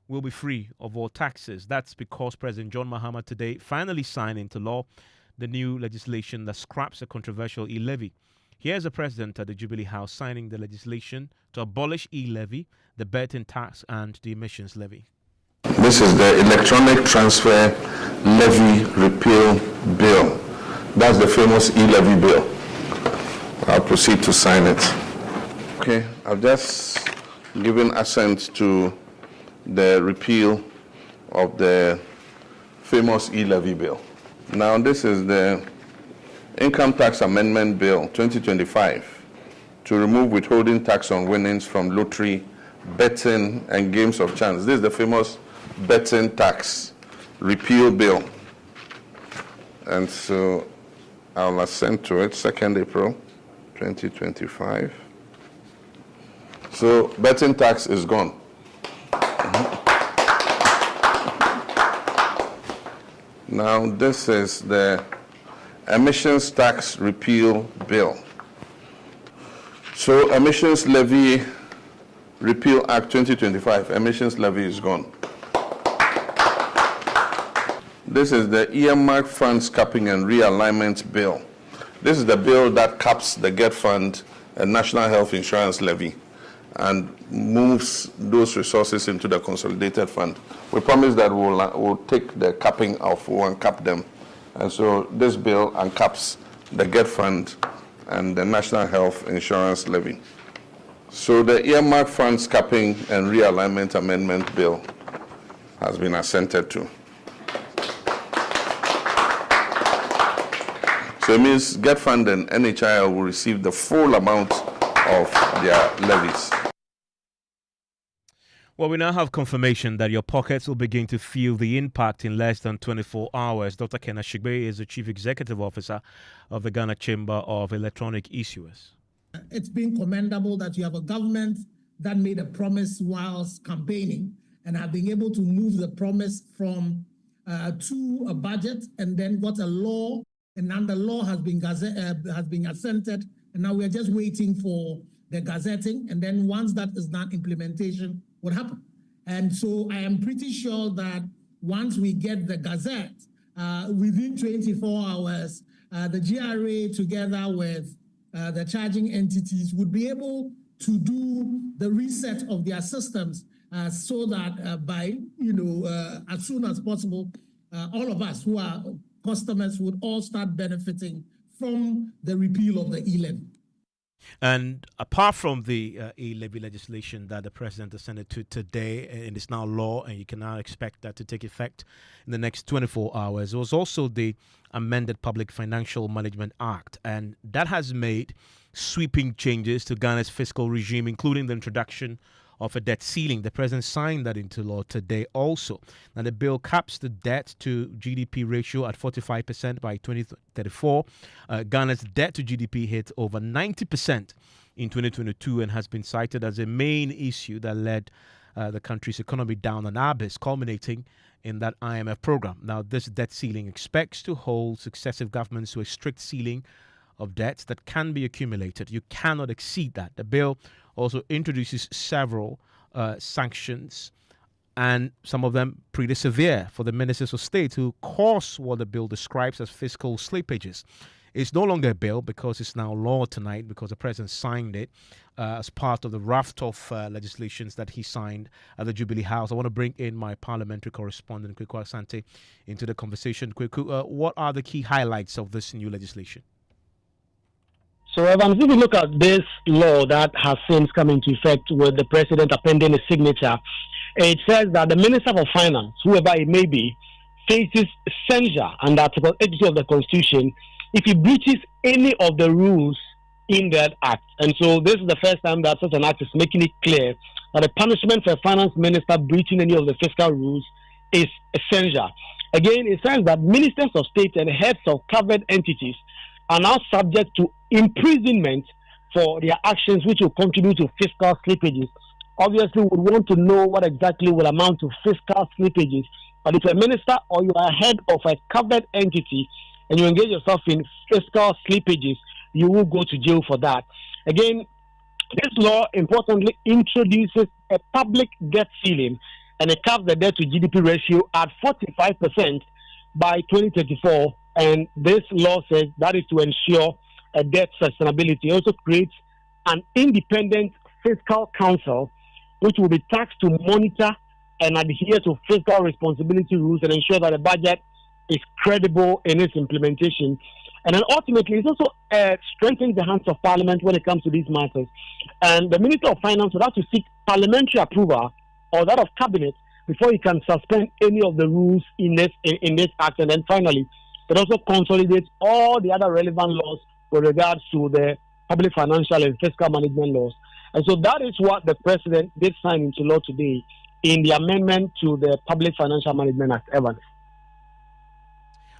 will be free of all taxes. That's because President John Mahama today finally signed into law the new legislation that scraps a controversial e-levy. Here's the president at the Jubilee House signing the legislation to abolish e-levy, the betting tax, and the emissions levy. This is the Electronic Transfer Levy Repeal Bill. That's the famous e-levy bill. I'll proceed to sign it. Okay, I've just given assent to the repeal of the famous e-levy bill. Now, this is the Income Tax Amendment Bill 2025 to remove withholding tax on winnings from lottery, betting, and games of chance. This is the famous betting tax repeal bill. And so I'll assent to it, 2nd April 2025. So betting tax is gone. Now, this is the Emissions Tax Repeal Bill. So, Emissions Levy Repeal Act 2025, emissions levy is gone. This is the Earmark Funds Capping and Realignment Bill. This is the bill that caps the GET Fund and National Health Insurance Levy and moves those resources into the Consolidated Fund. We promise that we'll take the capping off, we'll uncap them. And so this bill uncaps the GET Fund and the National Health Insurance Levy. So the Earmark Funds Capping and Realignment Amendment Bill has been assented to. So it means GET Fund and NHIL will receive the full amount of their levies. Well, we now have confirmation that your pockets will begin to feel the impact in less than 24 hours. Dr. Ken Ashigbe is the Chief Executive Officer of the Ghana Chamber of Electronic Issuers. It's been commendable that you have a government that made a promise whilst campaigning and have been able to move the promise from to a budget and then got a law, and now the law has been assented, and now we're just waiting for the gazetting, and then once that is done, implementation would happen. And so I am pretty sure that once we get the gazette, within 24 hours, the GRA together with the charging entities would be able to do the reset of their systems so that by, as soon as possible, all of us who are customers would all start benefiting from the repeal of the e-levy. And apart from the e-levy legislation that the president has sent it to today, and it's now law, and you can now expect that to take effect in the next 24 hours, there was also the amended Public Financial Management Act, and that has made sweeping changes to Ghana's fiscal regime, including the introduction of a debt ceiling. The president signed that into law today also. Now, the bill caps the debt to GDP ratio at 45% by 2034. Ghana's debt to GDP hit over 90% in 2022 and has been cited as a main issue that led the country's economy down an abyss, culminating in that IMF program. Now, this debt ceiling expects to hold successive governments to a strict ceiling of debts that can be accumulated. You cannot exceed that. The bill also introduces several sanctions, and some of them pretty severe for the ministers of state who cause what the bill describes as fiscal slippages. It's no longer a bill because it's now law tonight, because the president signed it as part of the raft of legislations that he signed at the Jubilee House. I want to bring in my parliamentary correspondent, Kweku Asante, into the conversation. Kweku, what are the key highlights of this new legislation? So, Evans, if you look at this law that has since come into effect with the president appending a signature, it says that the Minister of Finance, whoever it may be, faces censure under Article 82 of the Constitution if he breaches any of the rules in that act. And so this is the first time that such an act is making it clear that the punishment for a finance minister breaching any of the fiscal rules is censure. Again, it says that ministers of state and heads of covered entities are now subject to imprisonment for their actions which will contribute to fiscal slippages obviously would want to know what exactly will amount to fiscal slippages. But if you're a minister or you are head of a covered entity and you engage yourself in fiscal slippages, you will go to jail for that. Again, this law importantly introduces a public debt ceiling and it caps the debt to GDP ratio at 45% by 2034. And this law says that is to ensure a debt sustainability. It also creates an independent fiscal council which will be tasked to monitor and adhere to fiscal responsibility rules and ensure that the budget is credible in its implementation. And then ultimately, it also strengthens the hands of Parliament when it comes to these matters. And the Minister of Finance will have to seek parliamentary approval or that of Cabinet before he can suspend any of the rules in this act. And then finally, it also consolidates all the other relevant laws with regards to the public financial and fiscal management laws. And so that is what the President did sign into law today in the amendment to the Public Financial Management Act. Evans.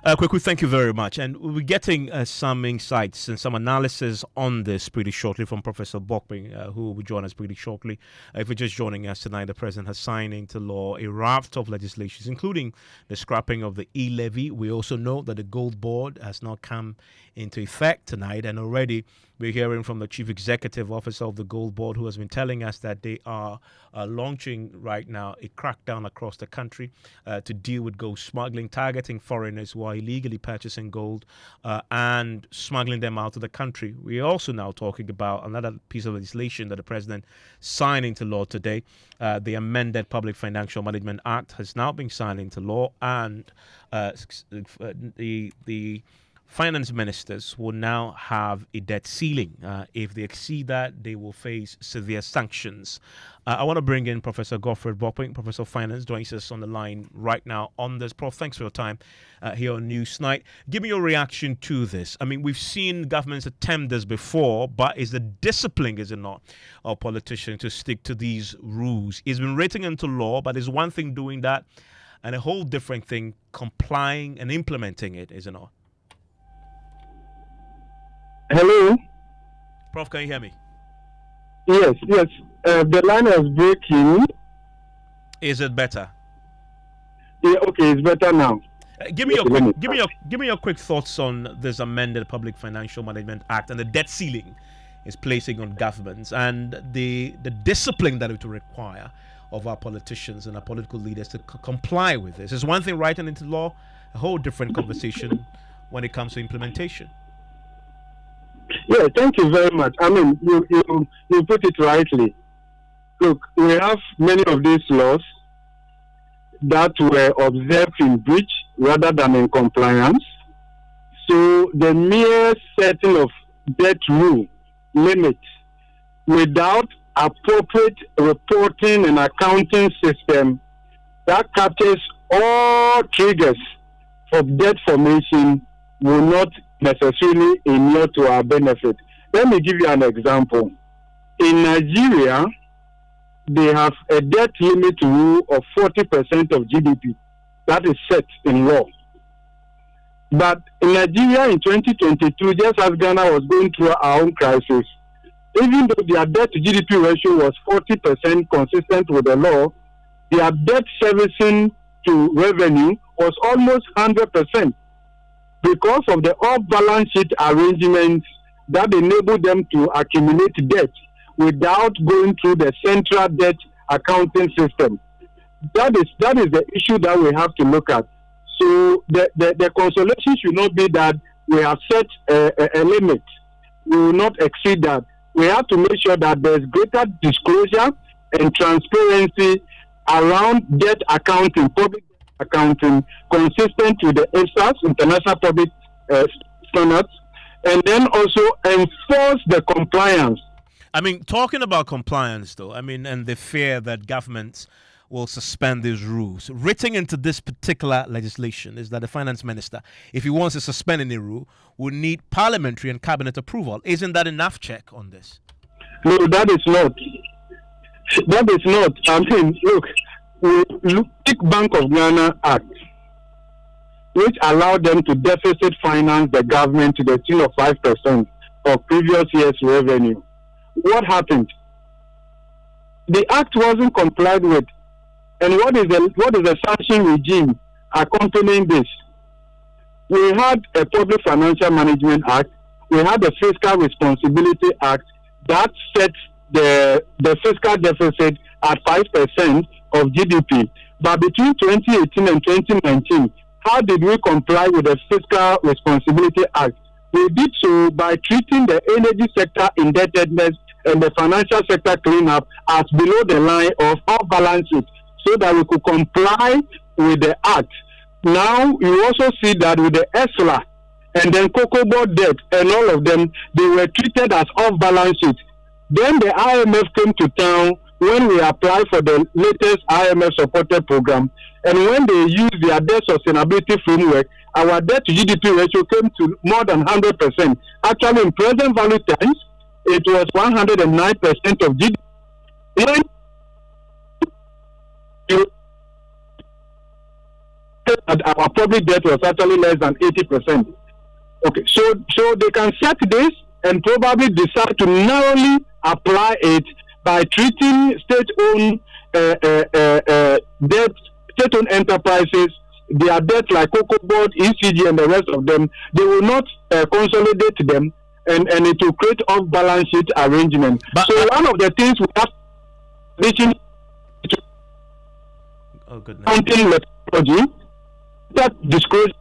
Kweku, thank you very much. And we'll be getting some insights and some analysis on this pretty shortly from Professor Bokping, who will join us pretty shortly. If you're just joining us tonight, the President has signed into law a raft of legislations, including the scrapping of the e-levy. We also know that the Gold Board has not come into effect tonight, and already we're hearing from the Chief Executive Officer of the Gold Board, who has been telling us that they are launching right now a crackdown across the country to deal with gold smuggling, targeting foreigners who are illegally purchasing gold and smuggling them out of the country. We are also now talking about another piece of legislation that the President signed into law today. The amended Public Financial Management Act has now been signed into law, and the finance ministers will now have a debt ceiling. If they exceed that, they will face severe sanctions. I want to bring in Professor Godfrey Bokping, Professor of Finance, joins us on the line right now on this. Prof, thanks for your time here on Newsnight. Give me your reaction to this. I mean, we've seen governments attempt this before, but is the discipline, is it not, of politicians to stick to these rules? It's been written into law, but it's one thing doing that and a whole different thing complying and implementing it, is it not? Hello? Prof, can you hear me? Yes. The line is breaking. Is it better? Yeah, okay, it's better now. Give me your quick thoughts on this amended Public Financial Management Act and the debt ceiling it's placing on governments and the discipline that it will require of our politicians and our political leaders to comply with this. It's one thing writing into law, a whole different conversation when it comes to implementation. Yeah, thank you very much. I mean, you put it rightly. Look, we have many of these laws that were observed in breach rather than in compliance. So the mere setting of debt rule limits without appropriate reporting and accounting system that captures all triggers of debt formation will not necessarily inure to our benefit. Let me give you an example. In Nigeria, they have a debt limit rule of 40% of GDP. That is set in law. But in Nigeria in 2022, just as Ghana was going through our own crisis, even though their debt to GDP ratio was 40% consistent with the law, their debt servicing to revenue was almost 100%. Because of the off-balance sheet arrangements that enable them to accumulate debt without going through the central debt accounting system. That is the issue that we have to look at. So the consolation should not be that we have set a limit. We will not exceed that. We have to make sure that there's greater disclosure and transparency around debt accounting, public accounting, consistent with the IFSAS, International Public Standards, and then also enforce the compliance. I mean, talking about compliance, though, I mean, and the fear that governments will suspend these rules. Written into this particular legislation is that the finance minister, if he wants to suspend any rule, would need parliamentary and cabinet approval. Isn't that enough check on this? No, that is not. That is not. I mean, look, take Bank of Ghana Act, which allowed them to deficit finance the government to the tune of 5% of previous year's revenue. What happened? the act wasn't complied with. And what is the sanction regime accompanying this? We had a Public Financial Management Act. We had the Fiscal Responsibility Act that set the fiscal deficit at 5% of GDP. But between 2018 and 2019, how did we comply with the Fiscal Responsibility Act? We did so by treating the energy sector indebtedness and the financial sector cleanup as below the line of off balance sheet, so that we could comply with the act. Now you also see that with the ESLA and then Kojo debt and all of them, they were treated as off balance sheet. Then the IMF came to town when we applied for the latest IMF supported program, and when they used their debt sustainability framework, our debt to GDP ratio came to more than 100%. Actually, in present value terms, it was 109% of GDP. When our public debt was actually less than 80%. Okay, so they can set this and probably decide to narrowly apply it by treating state-owned debt, state-owned enterprises, their debt like Kojo, ECG, and the rest of them. They will not consolidate them, and it will create off-balance sheet arrangement. So one of the things we have accounting methodology that disclose.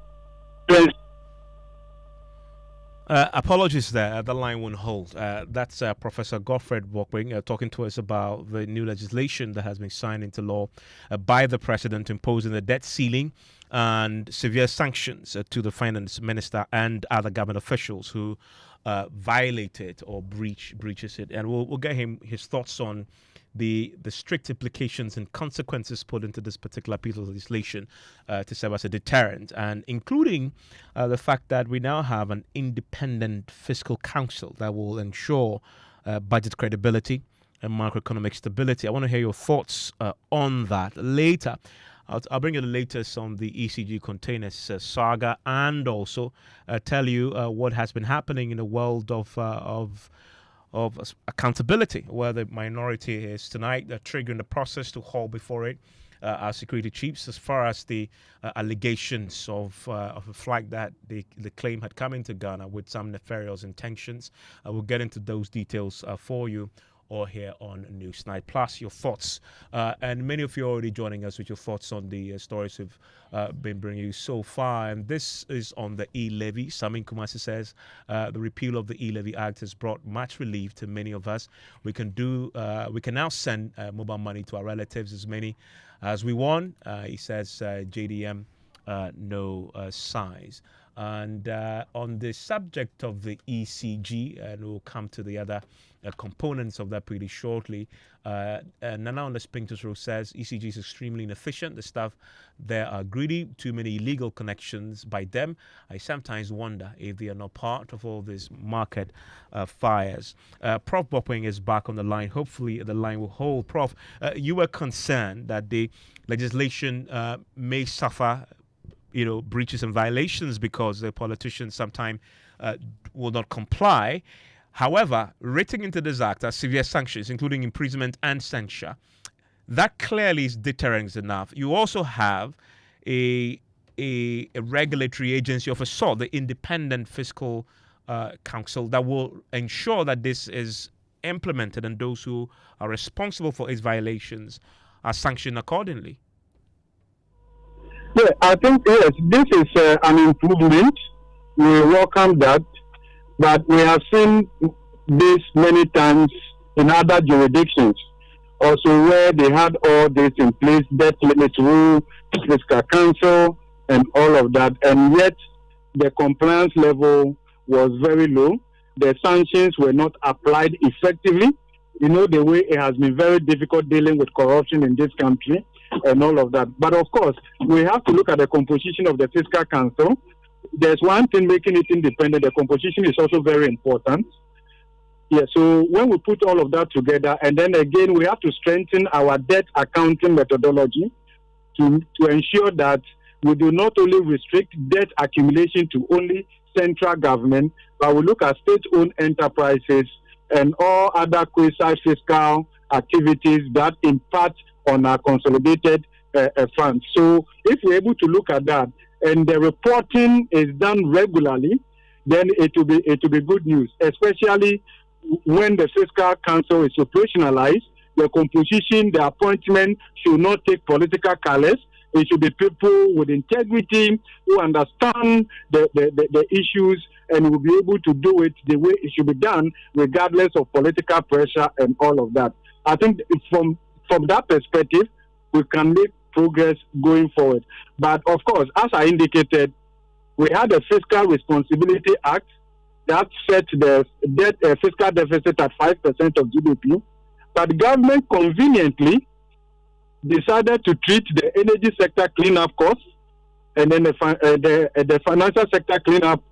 Apologies there, the line won't hold. That's Professor Godfred Bokwing talking to us about the new legislation that has been signed into law by the president, imposing the debt ceiling and severe sanctions to the finance minister and other government officials who violate it or breaches it. And we'll get his thoughts on the strict implications and consequences put into this particular piece of legislation to serve as a deterrent, and including the fact that we now have an independent fiscal council that will ensure budget credibility and macroeconomic stability. I want to hear your thoughts on that later. I'll bring you the latest on the ECG containers saga, and also tell you what has been happening in the world of accountability, where the minority is tonight triggering the process to haul before it our security chiefs as far as the allegations of a flight that the claim had come into Ghana with some nefarious intentions. We'll get into those details for you or here on Newsnight. Plus your thoughts. And many of you are already joining us with your thoughts on the stories we've been bringing you so far. And this is on the e-levy. Samin Kumasi says the repeal of the e-levy act has brought much relief to many of us. We can now send mobile money to our relatives, as many as we want. He says JDM no size. And on the subject of the ECG, and we'll come to the other components of that pretty shortly, Nana on the Spintos Road says ECG is extremely inefficient. The staff there are greedy, too many illegal connections by them. I sometimes wonder if they are not part of all these market fires. Prof. Bopwing is back on the line. Hopefully the line will hold. Prof, you were concerned that the legislation may suffer breaches and violations because the politicians sometimes will not comply. However, written into this act are severe sanctions, including imprisonment and censure. That clearly is deterrence enough. You also have a regulatory agency of a sort, the Independent Fiscal Council, that will ensure that this is implemented and those who are responsible for its violations are sanctioned accordingly. Yeah, I think, yes, this is an improvement. We welcome that. But we have seen this many times in other jurisdictions, also where they had all this in place, debt limit rule, fiscal council, and all of that. And yet the compliance level was very low. The sanctions were not applied effectively. You know, the way it has been very difficult dealing with corruption in this country and all of that. But of course, we have to look at the composition of the fiscal council. There's one thing making it independent. The composition is also very important. Yeah, so when we put all of that together, and then again, we have to strengthen our debt accounting methodology to ensure that we do not only restrict debt accumulation to only central government, but we look at state-owned enterprises and all other quasi-fiscal activities that impact on our consolidated funds. So if we're able to look at that and the reporting is done regularly, then it will be good news, especially when the Fiscal Council is operationalized. The composition, the appointment should not take political colors. It should be people with integrity who understand the issues and will be able to do it the way it should be done, regardless of political pressure and all of that. I think from that perspective, we can make progress going forward. But of course, as I indicated, we had a Fiscal Responsibility Act that set the fiscal deficit at 5% of GDP. But the government conveniently decided to treat the energy sector cleanup costs and then the financial sector cleanup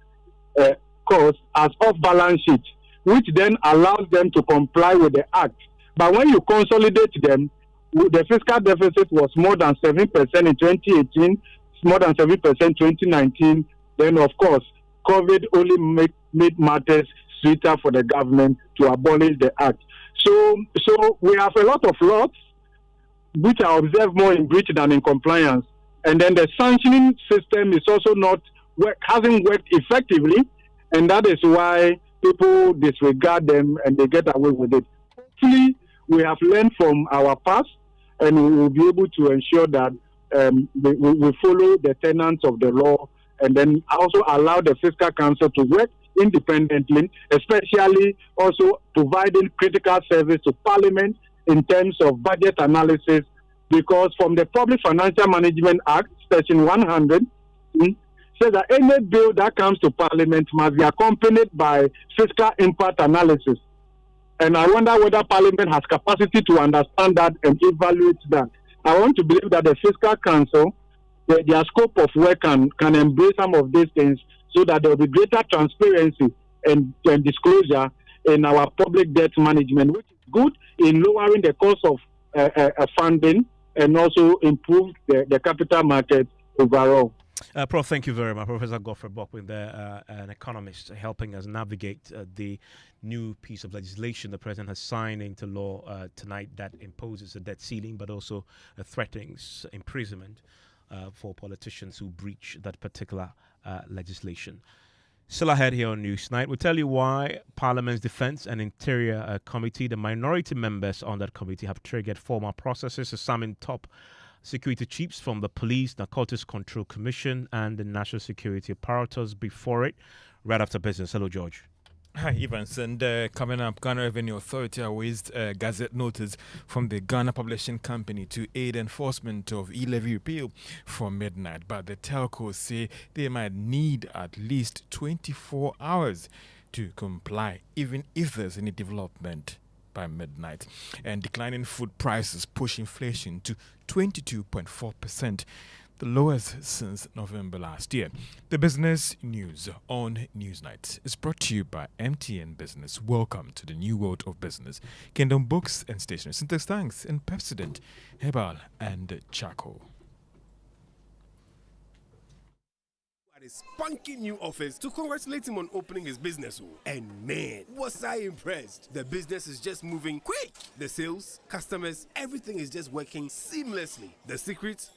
costs as off-balance sheet, which then allows them to comply with the act. But when you consolidate them, the fiscal deficit was more than 7% in 2018, more than 7% in 2019. Then, of course, COVID only made matters sweeter for the government to abolish the act. So we have a lot of laws which are observed more in breach than in compliance, and then the sanctioning system is also hasn't worked effectively, and that is why people disregard them and they get away with it. Hopefully, we have learned from our past, and we will be able to ensure that we follow the tenets of the law, and then also allow the Fiscal Council to work independently, especially also providing critical service to Parliament in terms of budget analysis, because from the Public Financial Management Act, Section 100, says that any bill that comes to Parliament must be accompanied by fiscal impact analysis. And I wonder whether Parliament has capacity to understand that and evaluate that. I want to believe that the Fiscal Council, their scope of work can embrace some of these things, so that there will be greater transparency and disclosure in our public debt management, which is good in lowering the cost of funding and also improve the capital market overall. Prof, thank you very much. Professor Godfrey Bokwin there, an economist, helping us navigate the new piece of legislation the President has signed into law tonight that imposes a debt ceiling, but also threatens imprisonment for politicians who breach that particular legislation. Still ahead here on Newsnight, we'll tell you why Parliament's Defence and Interior Committee, the minority members on that committee, have triggered formal processes to summon top security chiefs from the Police, Narcotics Control Commission and the National Security Apparatus before it. Right after business. Hello, George. Hi, Evans. And coming up, Ghana Revenue Authority raised a gazette notice from the Ghana Publishing Company to aid enforcement of e-levy repeal from midnight. But the telcos say they might need at least 24 hours to comply, even if there's any development by midnight. And declining food prices push inflation to 22.4%. The lowest since November last year. The business news on Newsnight is brought to you by MTN Business. Welcome to the new world of business. Kingdom Books and Stationery, Syntax Tanks and Pepsodent, Herbal and Charcoal. At a spunky new office to congratulate him on opening his business. And man, was I impressed. The business is just moving quick. The sales, customers, everything is just working seamlessly. The secret?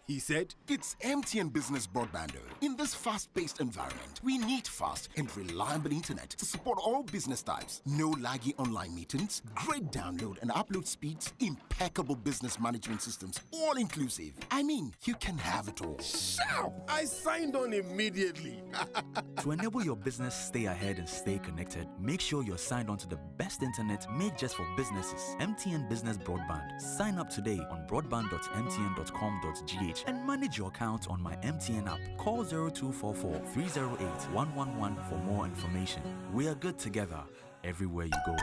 He said, it's MTN Business Broadband. In this fast-paced environment, we need fast and reliable internet to support all business types. No laggy online meetings, great download and upload speeds, impeccable business management systems, all inclusive. I mean, you can have it all. Shout! I signed on immediately. To enable your business stay ahead and stay connected, make sure you're signed on to the best internet made just for businesses. MTN Business Broadband. Sign up today on broadband.mtn.com.gh and manage your account on my MTN app. Call 0244 308 111 for more information. We are good together everywhere you go.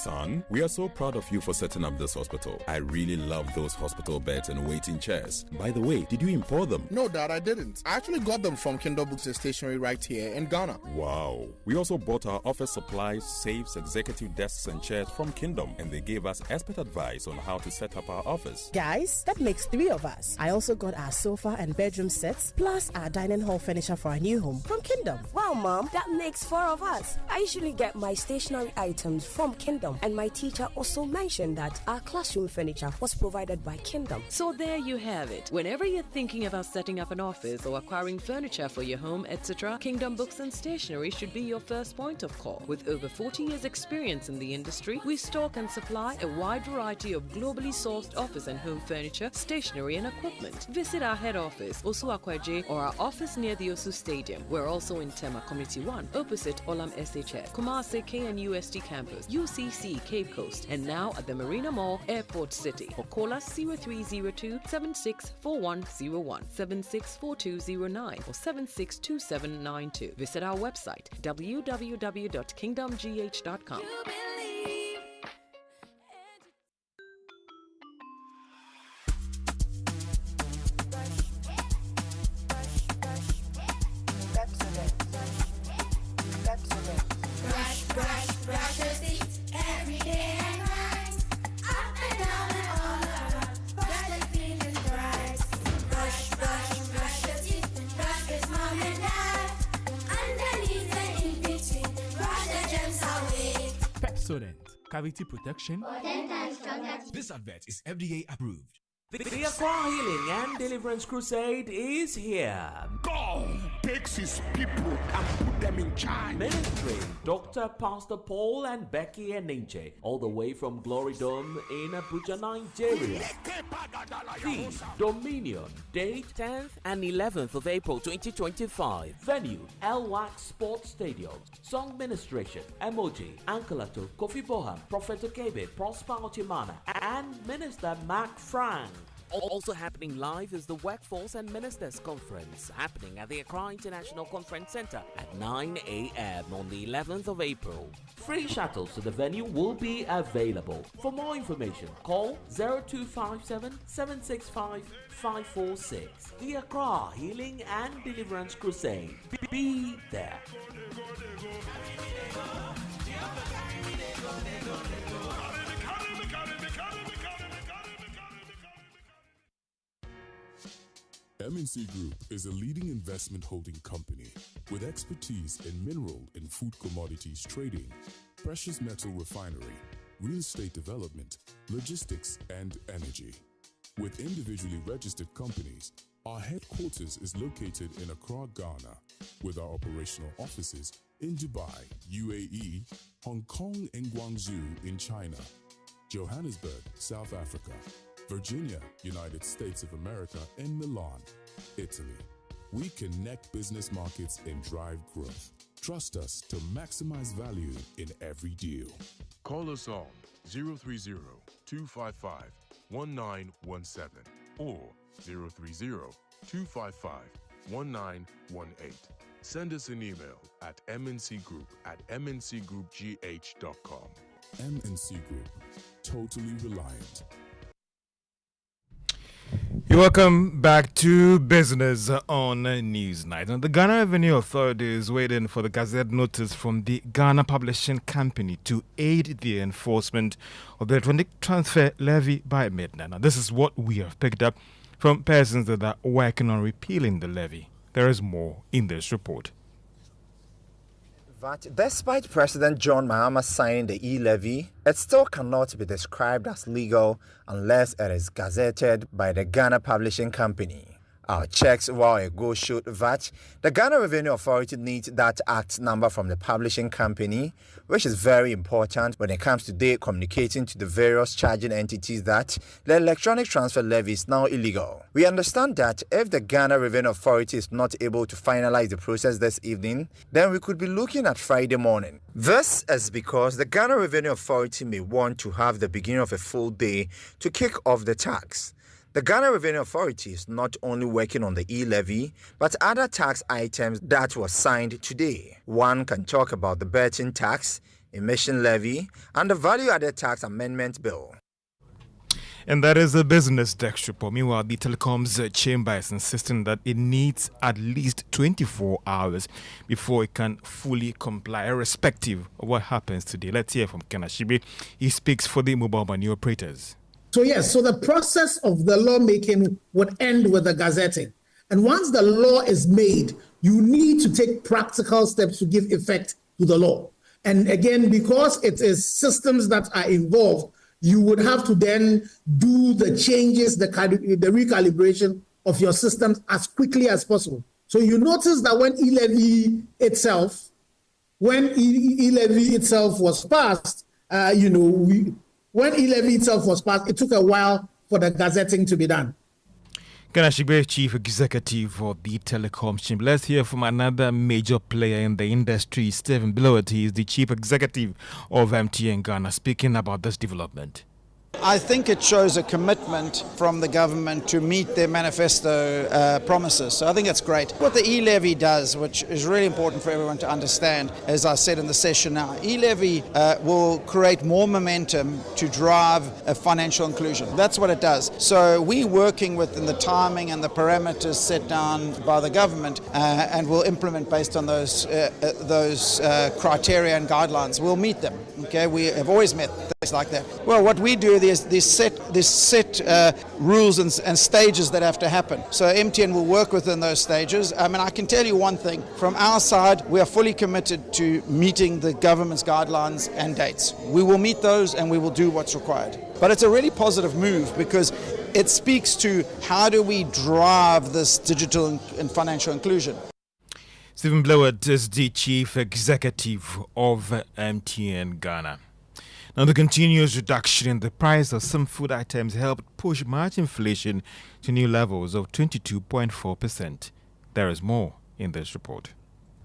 Son, we are so proud of you for setting up this hospital. I really love those hospital beds and waiting chairs. By the way, did you import them? No, Dad, I didn't. I actually got them from Kindle Books and Stationery right here in Ghana. Wow. We also bought our office supplies, safes, executive desks and chairs from Kingdom, and they gave us expert advice on how to set up our office. Guys, that makes 3 of us. I also got our sofa and bedroom sets, plus our dining hall furniture for our new home from Kingdom. Wow, Mom, that makes 4 of us. I usually get my stationery items from Kingdom, and my teacher also mentioned that our classroom furniture was provided by Kingdom. So there you have it. Whenever you're thinking about setting up an office or acquiring furniture for your home, etc., Kingdom Books and Stationery should be your first point of call. With over 40 years experience in the industry, we stock and supply a wide variety of globally sourced office and home furniture, stationery and equipment. Visit our head office, Osu Akwaje, or our office near the Osu Stadium. We're also in Tema Community 1, opposite Olam SHS, Kumasi KNUST campus, UCC Cape Coast, and now at the Marina Mall, Airport City. Or call us 0302 764101, 764209, or 762792. Visit our website www.kingdomgh.com. Cavity protection. This advert is FDA approved. The Accra Healing and Deliverance Crusade is here. God takes his people and put them in charge. Ministering Dr. Pastor Paul and Becky Eninche, all the way from Glory Dome in Abuja, Nigeria. The Dominion, date 10th and 11th of April 2025. Venue, LWAC Sports Stadium. Song ministration, Emoji, Ankalato, Kofi Boham, Prophet Okebe, Prosper Otimana, and Minister Mark Frank. Also happening live is the Workforce and Ministers Conference, happening at the Accra International Conference Center at 9 a.m. on the 11th of April. Free shuttles to the venue will be available. For more information, call 0257 765 546. The Accra Healing and Deliverance Crusade. Be there. MNC Group is a leading investment holding company with expertise in mineral and food commodities trading, precious metal refinery, real estate development, logistics, and energy. With individually registered companies, our headquarters is located in Accra, Ghana, with our operational offices in Dubai, UAE, Hong Kong, and Guangzhou in China, Johannesburg, South Africa, Virginia, United States of America, and Milan, Italy. We connect business markets and drive growth. Trust us to maximize value in every deal. Call us on 030-255-1917 or 030-255-1918. Send us an email at mncgroup@mncgroupgh.com. MNC Group, totally reliant. You're welcome back to Business on Newsnight. And the Ghana Revenue Authority is waiting for the Gazette notice from the Ghana Publishing Company to aid the enforcement of the electronic transfer levy by midnight. Now, this is what we have picked up from persons that are working on repealing the levy. There is more in this report. That despite President John Mahama signing the e-levy, it still cannot be described as legal unless it is gazetted by the Ghana Publishing Company. Our checks a while ago showed that the Ghana Revenue Authority needs that Act number from the publishing company, which is very important when it comes to they communicating to the various charging entities that the electronic transfer levy is now illegal. We understand that if the Ghana Revenue Authority is not able to finalize the process this evening, then we could be looking at Friday morning. This is because the Ghana Revenue Authority may want to have the beginning of a full day to kick off the tax. The Ghana Revenue Authority is not only working on the e-levy, but other tax items that were signed today. One can talk about the betting tax, emission levy, and the value-added tax amendment bill. And that is a business desk report. Meanwhile, the telecoms chamber is insisting that it needs at least 24 hours before it can fully comply, irrespective of what happens today. Let's hear from Kenashibe. He speaks for the mobile money operators. So yes, so the process of the lawmaking would end with the gazetting. And once the law is made, you need to take practical steps to give effect to the law. And again, because it is systems that are involved, you would have to then do the changes, the recalibration of your systems as quickly as possible. So you notice that when e-levy itself was passed, when e-levy itself was passed, it took a while for the gazetting to be done. Kanashigbe, Chief Executive of the Telecoms Chamber. Let's hear from another major player in the industry, Stephen Blowett. He is the Chief Executive of MTN Ghana, speaking about this development. I think it shows a commitment from the government to meet their manifesto promises. So I think that's great. What the e-levy does, which is really important for everyone to understand, as I said in the session now, e-levy will create more momentum to drive financial inclusion. That's what it does. So we're working within the timing and the parameters set down by the government, and we'll implement based on those criteria and guidelines. We'll meet them. Okay, we have always met things like that. Well, what we do is there's set rules and stages that have to happen. So MTN will work within those stages. I mean, I can tell you one thing. From our side, we are fully committed to meeting the government's guidelines and dates. We will meet those and we will do what's required. But it's a really positive move because it speaks to how do we drive this digital and financial inclusion. Stephen Blowett is the Chief Executive of MTN Ghana. Now, the continuous reduction in the price of some food items helped push margin inflation to new levels of 22.4%. There is more in this report.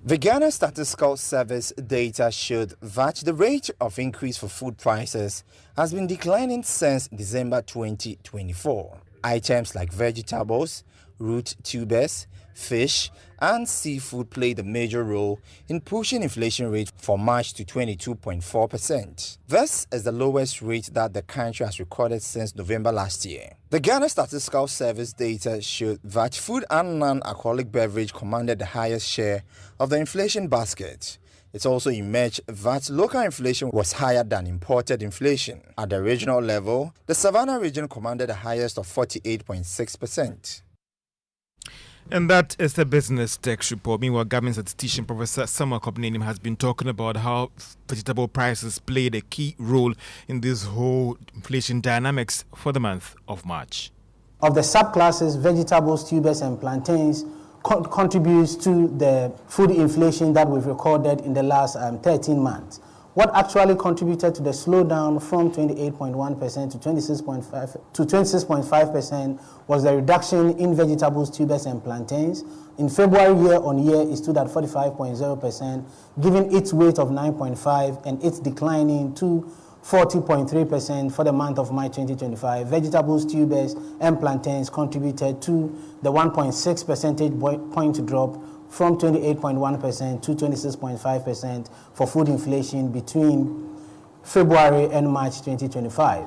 The Ghana Statistical Service data showed that the rate of increase for food prices has been declining since December 2024. Items like vegetables, root tubers, fish, and seafood played a major role in pushing inflation rate for March to 22.4%. This is the lowest rate that the country has recorded since November last year. The Ghana Statistical Service data showed that food and non-alcoholic beverage commanded the highest share of the inflation basket. It also emerged that local inflation was higher than imported inflation. At the regional level, the Savannah region commanded the highest of 48.6%. And that is the business desk report. Meanwhile, government statistician Professor Samuel Kobnenim has been talking about how vegetable prices played a key role in this whole inflation dynamics for the month of March. Of the subclasses, vegetables, tubers, and plantains contributes to the food inflation that we've recorded in the last 13 months. What actually contributed to the slowdown from 28.1% to 26.5% was the reduction in vegetables, tubers, and plantains. In February, year on year, it stood at 45.0%, giving its weight of 9.5, and it's declining to 40.3% for the month of March 2025. Vegetables, tubers, and plantains contributed to the 1.6 percentage point drop from 28.1% to 26.5% for food inflation between February and March 2025.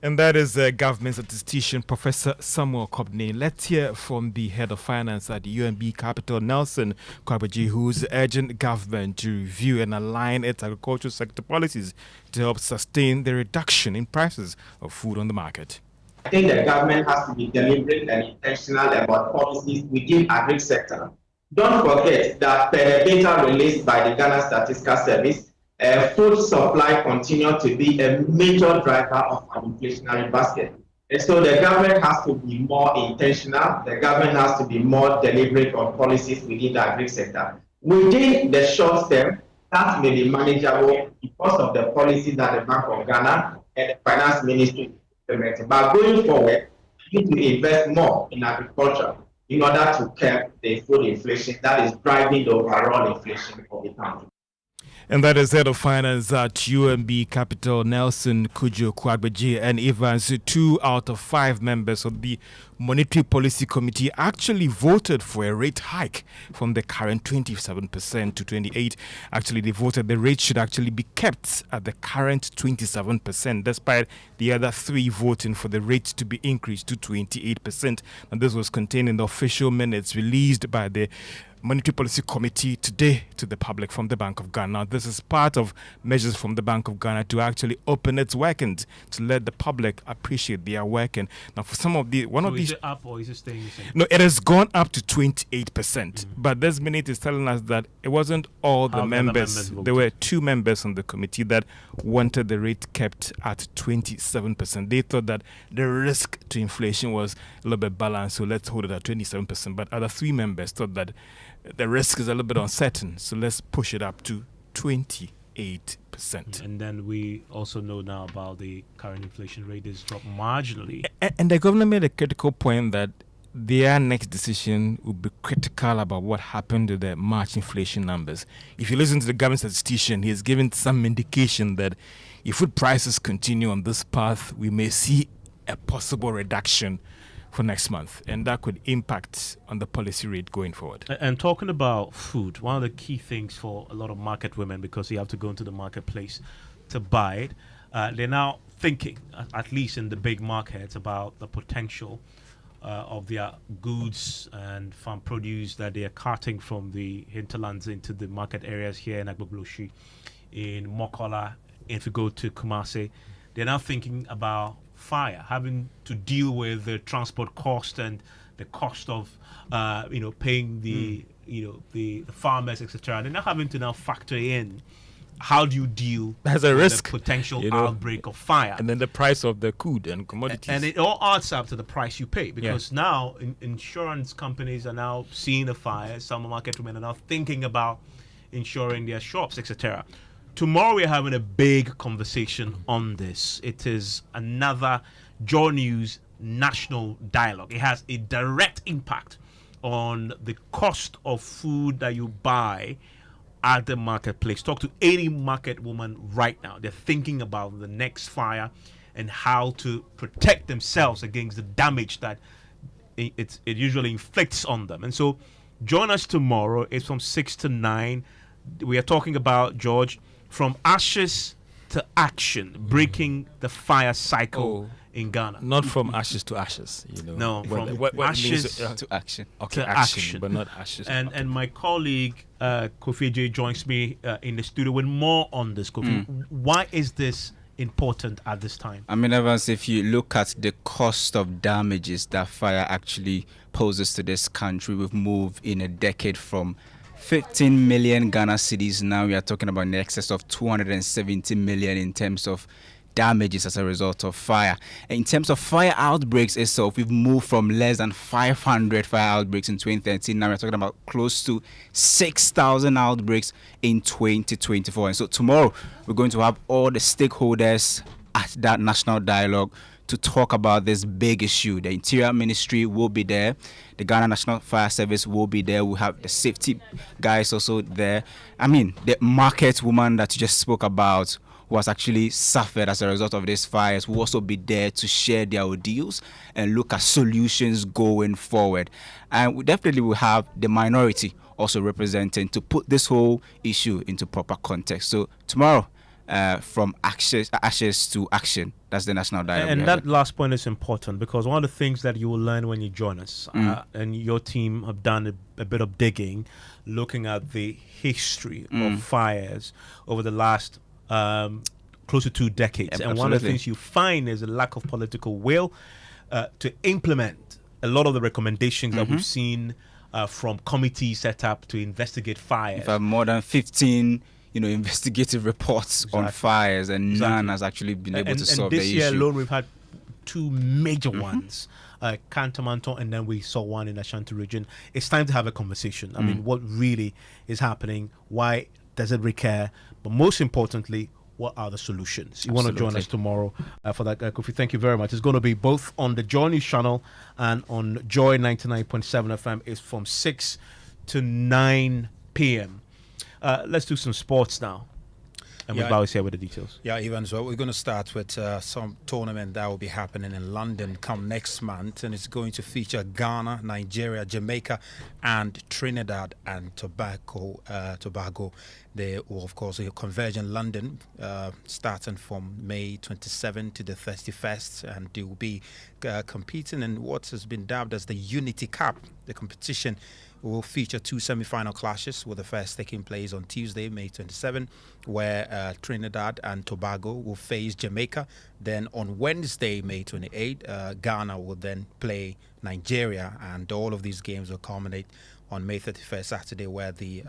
And that is government statistician Professor Samuel Kobne. Let's hear from the head of finance at the UNB Capital, Nelson Kwabeji, who's urging government to review and align its agricultural sector policies to help sustain the reduction in prices of food on the market. I think the government has to be deliberate and intentional about policies within agri sector. Don't forget that per the data released by the Ghana Statistical Service, food supply continues to be a major driver of an inflationary basket. And so the government has to be more intentional. The government has to be more deliberate on policies within the agri sector. Within the short term, that may be manageable because of the policy that the Bank of Ghana and the Finance Ministry implemented. But going forward, we need to invest more in agriculture in order to curb the food inflation that is driving the overall inflation of the country. And that is head of finance at UNB Capital, Nelson Kojo Kwagbeji and Evans, 2 out of 5 members of the Monetary Policy Committee actually voted for a rate hike from the current 27% to 28%. Actually, they voted the rate should actually be kept at the current 27%, despite the other three voting for the rate to be increased to 28%. And this was contained in the official minutes released by the Monetary Policy Committee today to the public from the Bank of Ghana. Now, this is part of measures from the Bank of Ghana to actually open its workings to let the public appreciate their working. Now, for some of the is it up or is it staying the same? No, it has gone up to 28%. But this minute is telling us that it wasn't all the members. There were 2 members on the committee that wanted the rate kept at 27%. They thought that the risk to inflation was a little bit balanced, so let's hold it at 27%. But other 3 members thought that the risk is a little bit uncertain, so let's push it up to 28%. And then we also know now about the current inflation rate is dropped marginally. And the governor made a critical point that their next decision will be critical about what happened to the March inflation numbers. If you listen to the government statistician, he has given some indication that if food prices continue on this path, we may see a possible reduction for next month, and that could impact on the policy rate going forward. And talking about food, one of the key things for a lot of market women, because you have to go into the marketplace to buy it, they're now thinking, at least in the big markets, about the potential of their goods and farm produce that they are carting from the hinterlands into the market areas here in Agbogboshi, in Mokola. If you go to Kumasi, they're now thinking about fire, having to deal with the transport cost and the cost of paying the the farmers, etc. They're now having to now factor in how do you deal with a risk, the potential outbreak of fire, and then the price of the food and commodities, and it all adds up to the price you pay, because now insurance companies are now seeing the fire. Some market women are now thinking about insuring their shops, etc. Tomorrow we're having a big conversation on this. It is another Joy News national dialogue. It has a direct impact on the cost of food that you buy at the marketplace. Talk to any market woman right now. They're thinking about the next fire and how to protect themselves against the damage that it usually inflicts on them. And so join us tomorrow. It's from 6 to 9. We are talking about, George, from ashes to action, breaking the fire cycle in Ghana. Not from ashes to ashes, No, from ashes to action. Okay, to action, but not ashes. And my colleague Kofi J joins me in the studio with more on this. Kofi, why is this important at this time? I mean, Evans, if you look at the cost of damages that fire actually poses to this country, we've moved in a decade from 15 million Ghana cedis. Now we are talking about in excess of 270 million in terms of damages as a result of fire. In terms of fire outbreaks itself, we've moved from less than 500 fire outbreaks in 2013. Now we're talking about close to 6,000 outbreaks in 2024. And so tomorrow we're going to have all the stakeholders at that national dialogue to talk about this big issue. The Interior Ministry will be there. The Ghana National Fire Service will be there. We have the safety guys also there. I mean, the market woman that you just spoke about, who has actually suffered as a result of these fires, will also be there to share their ordeals and look at solutions going forward. And we definitely will have the minority also representing to put this whole issue into proper context. So tomorrow, from ashes to action. That's the national dialogue. And that last point is important, because one of the things that you will learn when you join us, and your team have done a bit of digging, looking at the history of fires over the last close to 2 decades. And one of the things you find is a lack of political will to implement a lot of the recommendations that we've seen from committees set up to investigate fires. In fact, more than 15 investigative reports on fires, and none has actually been able to solve the issue. And this year alone, we've had 2 major ones, Kantamanton, and then we saw one in Ashanti region. It's time to have a conversation. I mean, what really is happening? Why does it recur? But most importantly, what are the solutions? You want to join us tomorrow for that, Kofi. Thank you very much. It's going to be both on the Joy News channel and on Joy 99.7 FM. It's from 6 to 9 p.m. Let's do some sports now. And Mubao is here with the details. Yeah, Ivan, so we're going to start with some tournament that will be happening in London come next month, and it's going to feature Ghana, Nigeria, Jamaica, and Trinidad and Tobago. They will, of course, converge in London starting from May 27th to the 31st, and they will be competing in what has been dubbed as the Unity Cup. The competition will feature two semi-final clashes, with the first taking place on Tuesday, May 27, where Trinidad and Tobago will face Jamaica. Then on Wednesday, May 28, Ghana will then play Nigeria, and all of these games will culminate on May 31st, Saturday, where there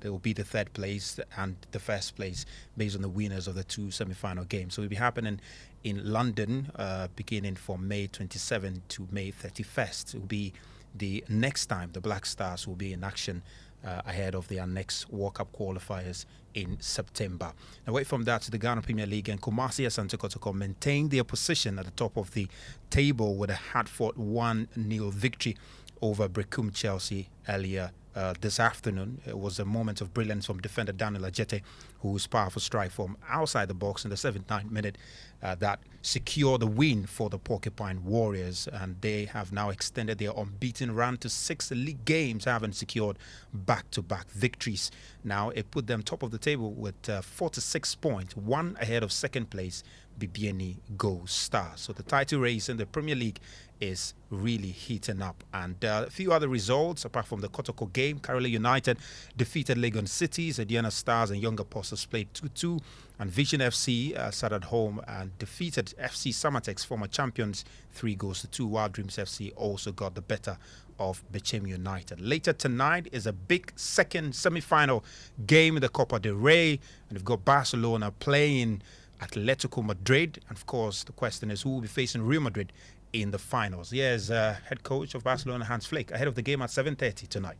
will be the third place and the first place based on the winners of the two semi-final games. So it will be happening in London beginning from May 27 to May 31st. It will be the next time the Black Stars will be in action ahead of their next World Cup qualifiers in September. Now, away from that, to the Ghana Premier League, and Kumasi Asante Kotoko maintained their position at the top of the table with a hard-fought 1-0 victory over Brecum Chelsea earlier this afternoon. It was a moment of brilliance from defender Daniel Ajete, whose powerful strike from outside the box in the 79th minute that secured the win for the Porcupine Warriors, and they have now extended their unbeaten run to 6 league games, having secured back-to-back victories. Now it put them top of the table with 46 points, one ahead of second place Bibiani Gold Stars. So the title race in the Premier League is really heating up. And a few other results apart from the Kotoko game: Karole United defeated Legon Cities, Adiana Stars and Young Apostles played 2-2, and Vision FC sat at home and defeated FC Samatex, former champions, 3-2. Wild Dreams FC also got the better of Bechem United. Later tonight is a big second semi-final game in the Copa del Rey, and we've got Barcelona playing Atletico Madrid, and of course the question is who will be facing Real Madrid in the finals. Here's head coach of Barcelona, Hans Flick, ahead of the game at 7:30 tonight.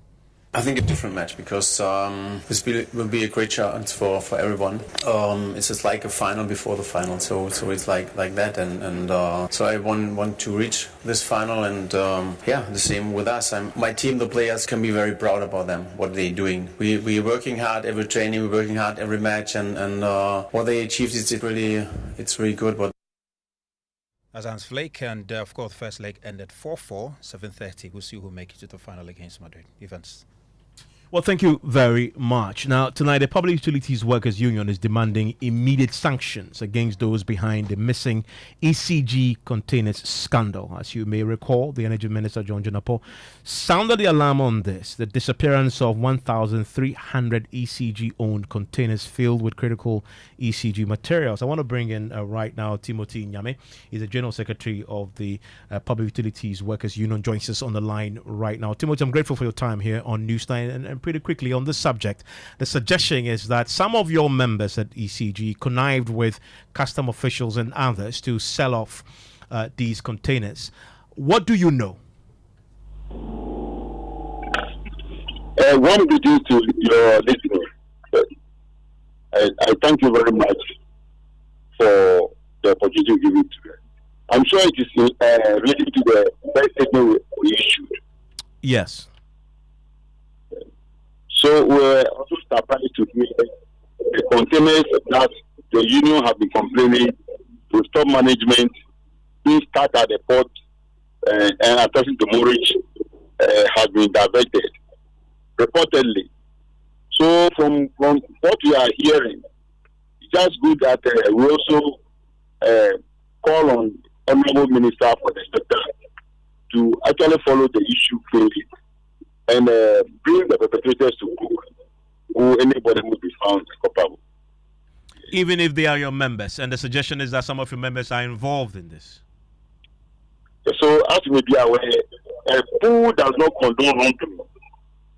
I think a different match because this will be a great chance for everyone. It's just like a final before the final, so it's like that, and so I want to reach this final, and the same with us. My team, the players, can be very proud about them, what they're doing. We're working hard every training, we're working hard every match, and what they achieved it's really good. But as Hans Flick, and of course the first leg ended 4-4, 7:30. We'll see who make it to the final against Madrid. Events. Well, thank you very much. Now, tonight, the Public Utilities Workers Union is demanding immediate sanctions against those behind the missing ECG containers scandal. As you may recall, the Energy Minister, John Jonapo, sounded the alarm on this: the disappearance of 1,300 ECG-owned containers filled with critical ECG materials. I want to bring in right now Timothy Nyame. He's the General Secretary of the Public Utilities Workers Union, joins us on the line right now. Timothy, I'm grateful for your time here on Newsline, and pretty quickly on this subject. The suggestion is that some of your members at ECG connived with custom officials and others to sell off these containers. What do you know? One greeting to your listeners. I thank you very much for the opportunity you give it to me. I'm sure it is related to the first statement we issued. Yes. So we're also surprised to hear the containers that the union have been complaining to stop management being stuck at the port and attaching to mortgage has been diverted, reportedly. So from what we are hearing, it's just good that we also call on Honorable Minister for the sector to actually follow the issue clearly and bring the perpetrators to court, or anybody who be found culpable. Even if they are your members, and the suggestion is that some of your members are involved in this. So, as we be aware, who does not condone wrongdoing?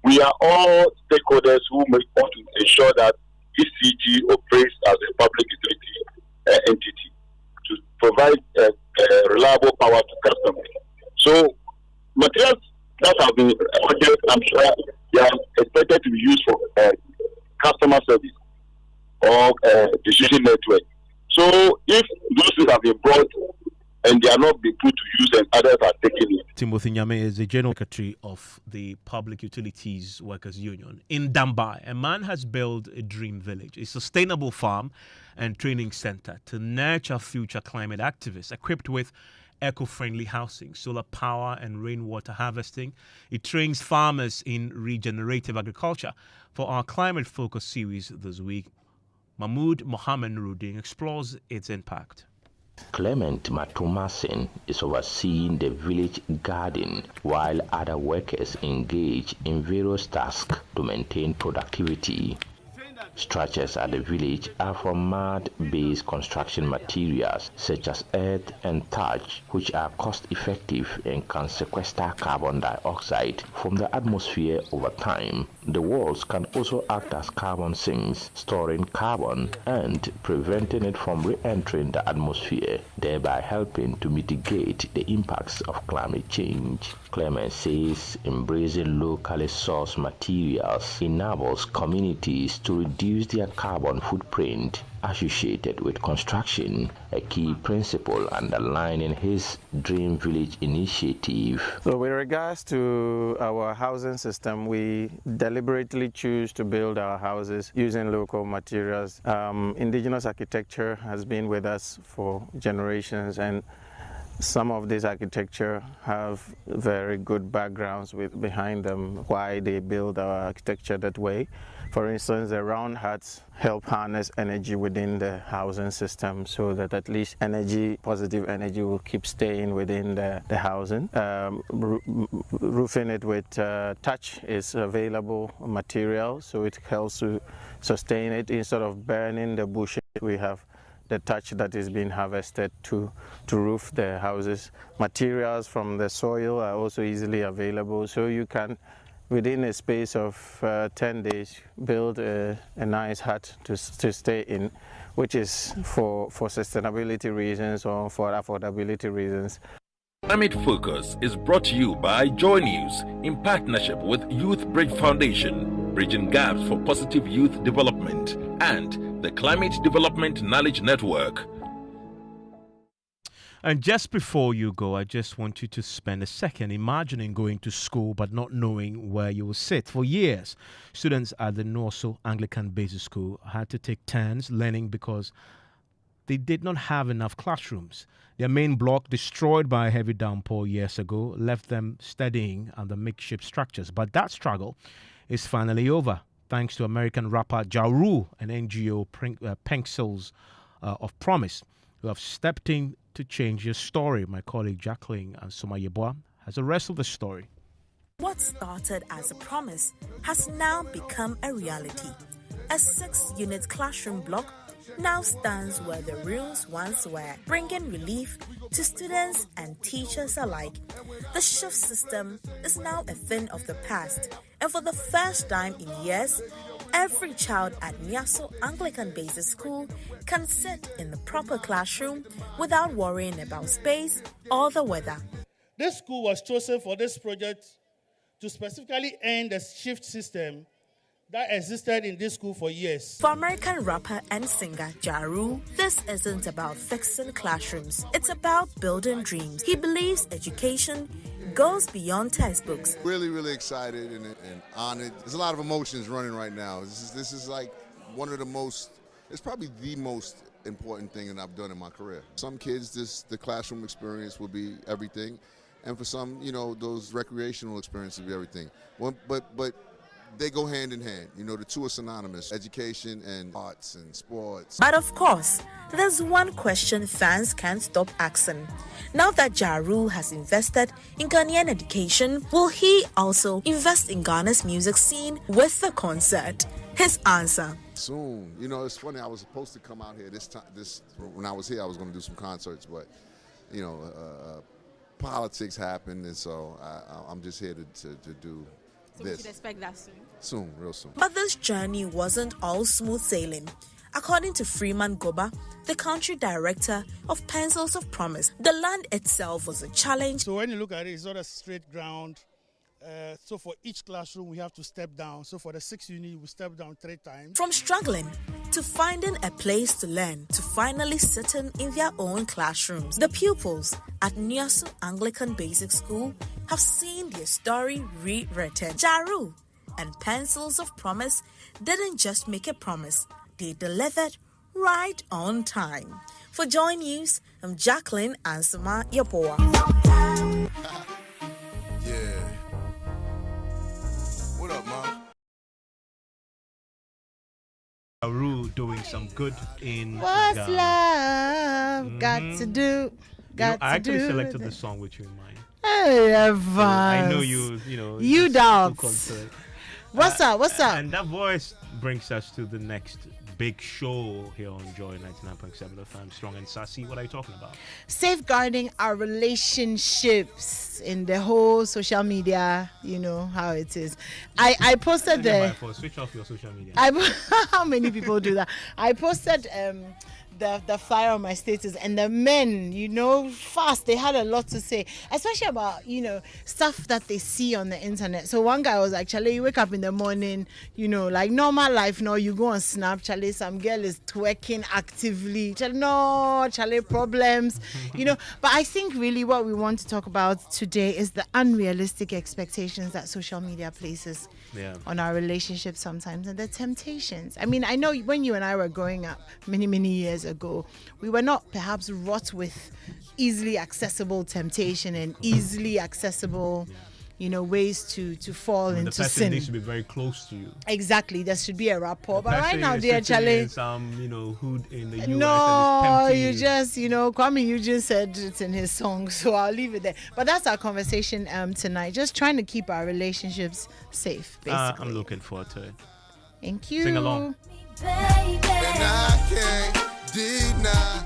We are all stakeholders who may want to ensure that ECG operates as a public utility entity to provide reliable power to customers. So, materials that have been ordered, I'm sure they are expected to be used for customer service or decision network. So if those things have been brought and they are not being put to use and others are taking it. Timothy Nyame is the General Secretary of the Public Utilities Workers Union. In Dambai, a man has built a dream village, a sustainable farm and training center to nurture future climate activists, equipped with eco-friendly housing, solar power and rainwater harvesting. It trains farmers in regenerative agriculture. For our climate-focused series this week, Mahmoud Mohammed Nuruddin explores its impact. Clement Matumasin is overseeing the village garden while other workers engage in various tasks to maintain productivity. Structures at the village are from mud-based construction materials such as earth and thatch, which are cost-effective and can sequester carbon dioxide from the atmosphere over time. The walls can also act as carbon sinks, storing carbon and preventing it from re-entering the atmosphere, thereby helping to mitigate the impacts of climate change. Clement says embracing locally sourced materials enables communities to reduce their carbon footprint associated with construction, a key principle underlining his Dream Village initiative. So with regards to our housing system, we deliberately choose to build our houses using local materials. Indigenous architecture has been with us for generations, and some of this architecture have very good backgrounds behind them, why they build our architecture that way. For instance, the round huts help harness energy within the housing system so that at least positive energy will keep staying within the housing. Roofing it with thatch is available material, so it helps to sustain it. Instead of burning the bushes, we have the thatch that is being harvested to roof the houses. Materials from the soil are also easily available, so you can, within a space of 10 days, build a nice hut to stay in, which is for sustainability reasons or for affordability reasons. Climate Focus is brought to you by Joy News in partnership with Youth Bridge Foundation, bridging gaps for positive youth development, and the Climate Development Knowledge Network. And just before you go, I just want you to spend a second imagining going to school but not knowing where you will sit. For years, students at the Norso Anglican Basic School had to take turns learning because they did not have enough classrooms. Their main block, destroyed by a heavy downpour years ago, left them studying under makeshift structures. But that struggle is finally over, thanks to American rapper Ja Rule and NGO Pencils of Promise, who have stepped in to change your story. My colleague Jacqueline and Somayeboa has the rest of the story. What started as a promise has now become a reality. A 6-unit classroom block now stands where the rooms once were, bringing relief to students and teachers alike. The shift system is now a thing of the past, and for the first time in years, every child at Niaso Anglican Basic School can sit in the proper classroom without worrying about space or the weather. This school was chosen for this project to specifically end the shift system that existed in this school for years. For American rapper and singer Ja Rule, this isn't about fixing classrooms. It's about building dreams. He believes education goes beyond textbooks. Really excited and honored. There's a lot of emotions running right now. This is like one of the most, it's probably the most important thing that I've done in my career. Some kids, the classroom experience will be everything. And for some, those recreational experiences will be everything. But they go hand in hand. The two are synonymous, education and arts and sports. But of course, there's one question fans can't stop asking. Now that Ja Rule has invested in Ghanaian education, will he also invest in Ghana's music scene with the concert? His answer: soon. It's funny, I was supposed to come out here when I was here, I was going to do some concerts, but, politics happened, and so I'm just here to do so this. We should expect that soon? Soon, real soon. But this journey wasn't all smooth sailing. According to Freeman Goba, the country director of Pencils of Promise, the land itself was a challenge. So when you look at it, it's not a straight ground. So for each classroom, we have to step down. So for the 6 unit, we step down 3 times. From struggling to finding a place to learn to finally sitting in their own classrooms, the pupils at Nyasu Anglican Basic School have seen their story rewritten. Jaru and Pencils of Promise didn't just make a promise, they delivered right on time. For Joy News, I'm Jacqueline Ansama Yapoa. Yeah. What up, Mom? Aru doing some good in What's Ghana. love got to do? Got I actually to do selected with the it. song with you in mind. Hey, Evans. So I know you You just dance. took on to it. What's up? What's up? And that voice brings us to the next big show here on Joy 99.7 FM. Strong and Sassy. What are you talking about? Safeguarding our relationships in the whole social media, you know how it is. I posted Switch off your social media. How many people do that? I posted the flyer on my status, and the men, fast, they had a lot to say, especially about, stuff that they see on the internet. So one guy was like, Charlie, you wake up in the morning, like normal life, no, you go on Snap, Charlie, some girl is twerking actively. Charlie, problems, But I think really what we want to talk about today is the unrealistic expectations that social media places on our relationships sometimes, and the temptations. I mean, I know when you and I were growing up many, many years ago, we were not perhaps wrought with easily accessible temptation and easily accessible, ways to fall into the person sin. needs to be very close to you. Exactly, there should be a rapport. But right now, is dear sitting Charlie, in some hood in the US no, and you is just, Kwame Eugene said it in his song, so I'll leave it there. But that's our conversation tonight. Just trying to keep our relationships safe, basically. I'm looking forward to it. Thank you. Sing along. And I can't deny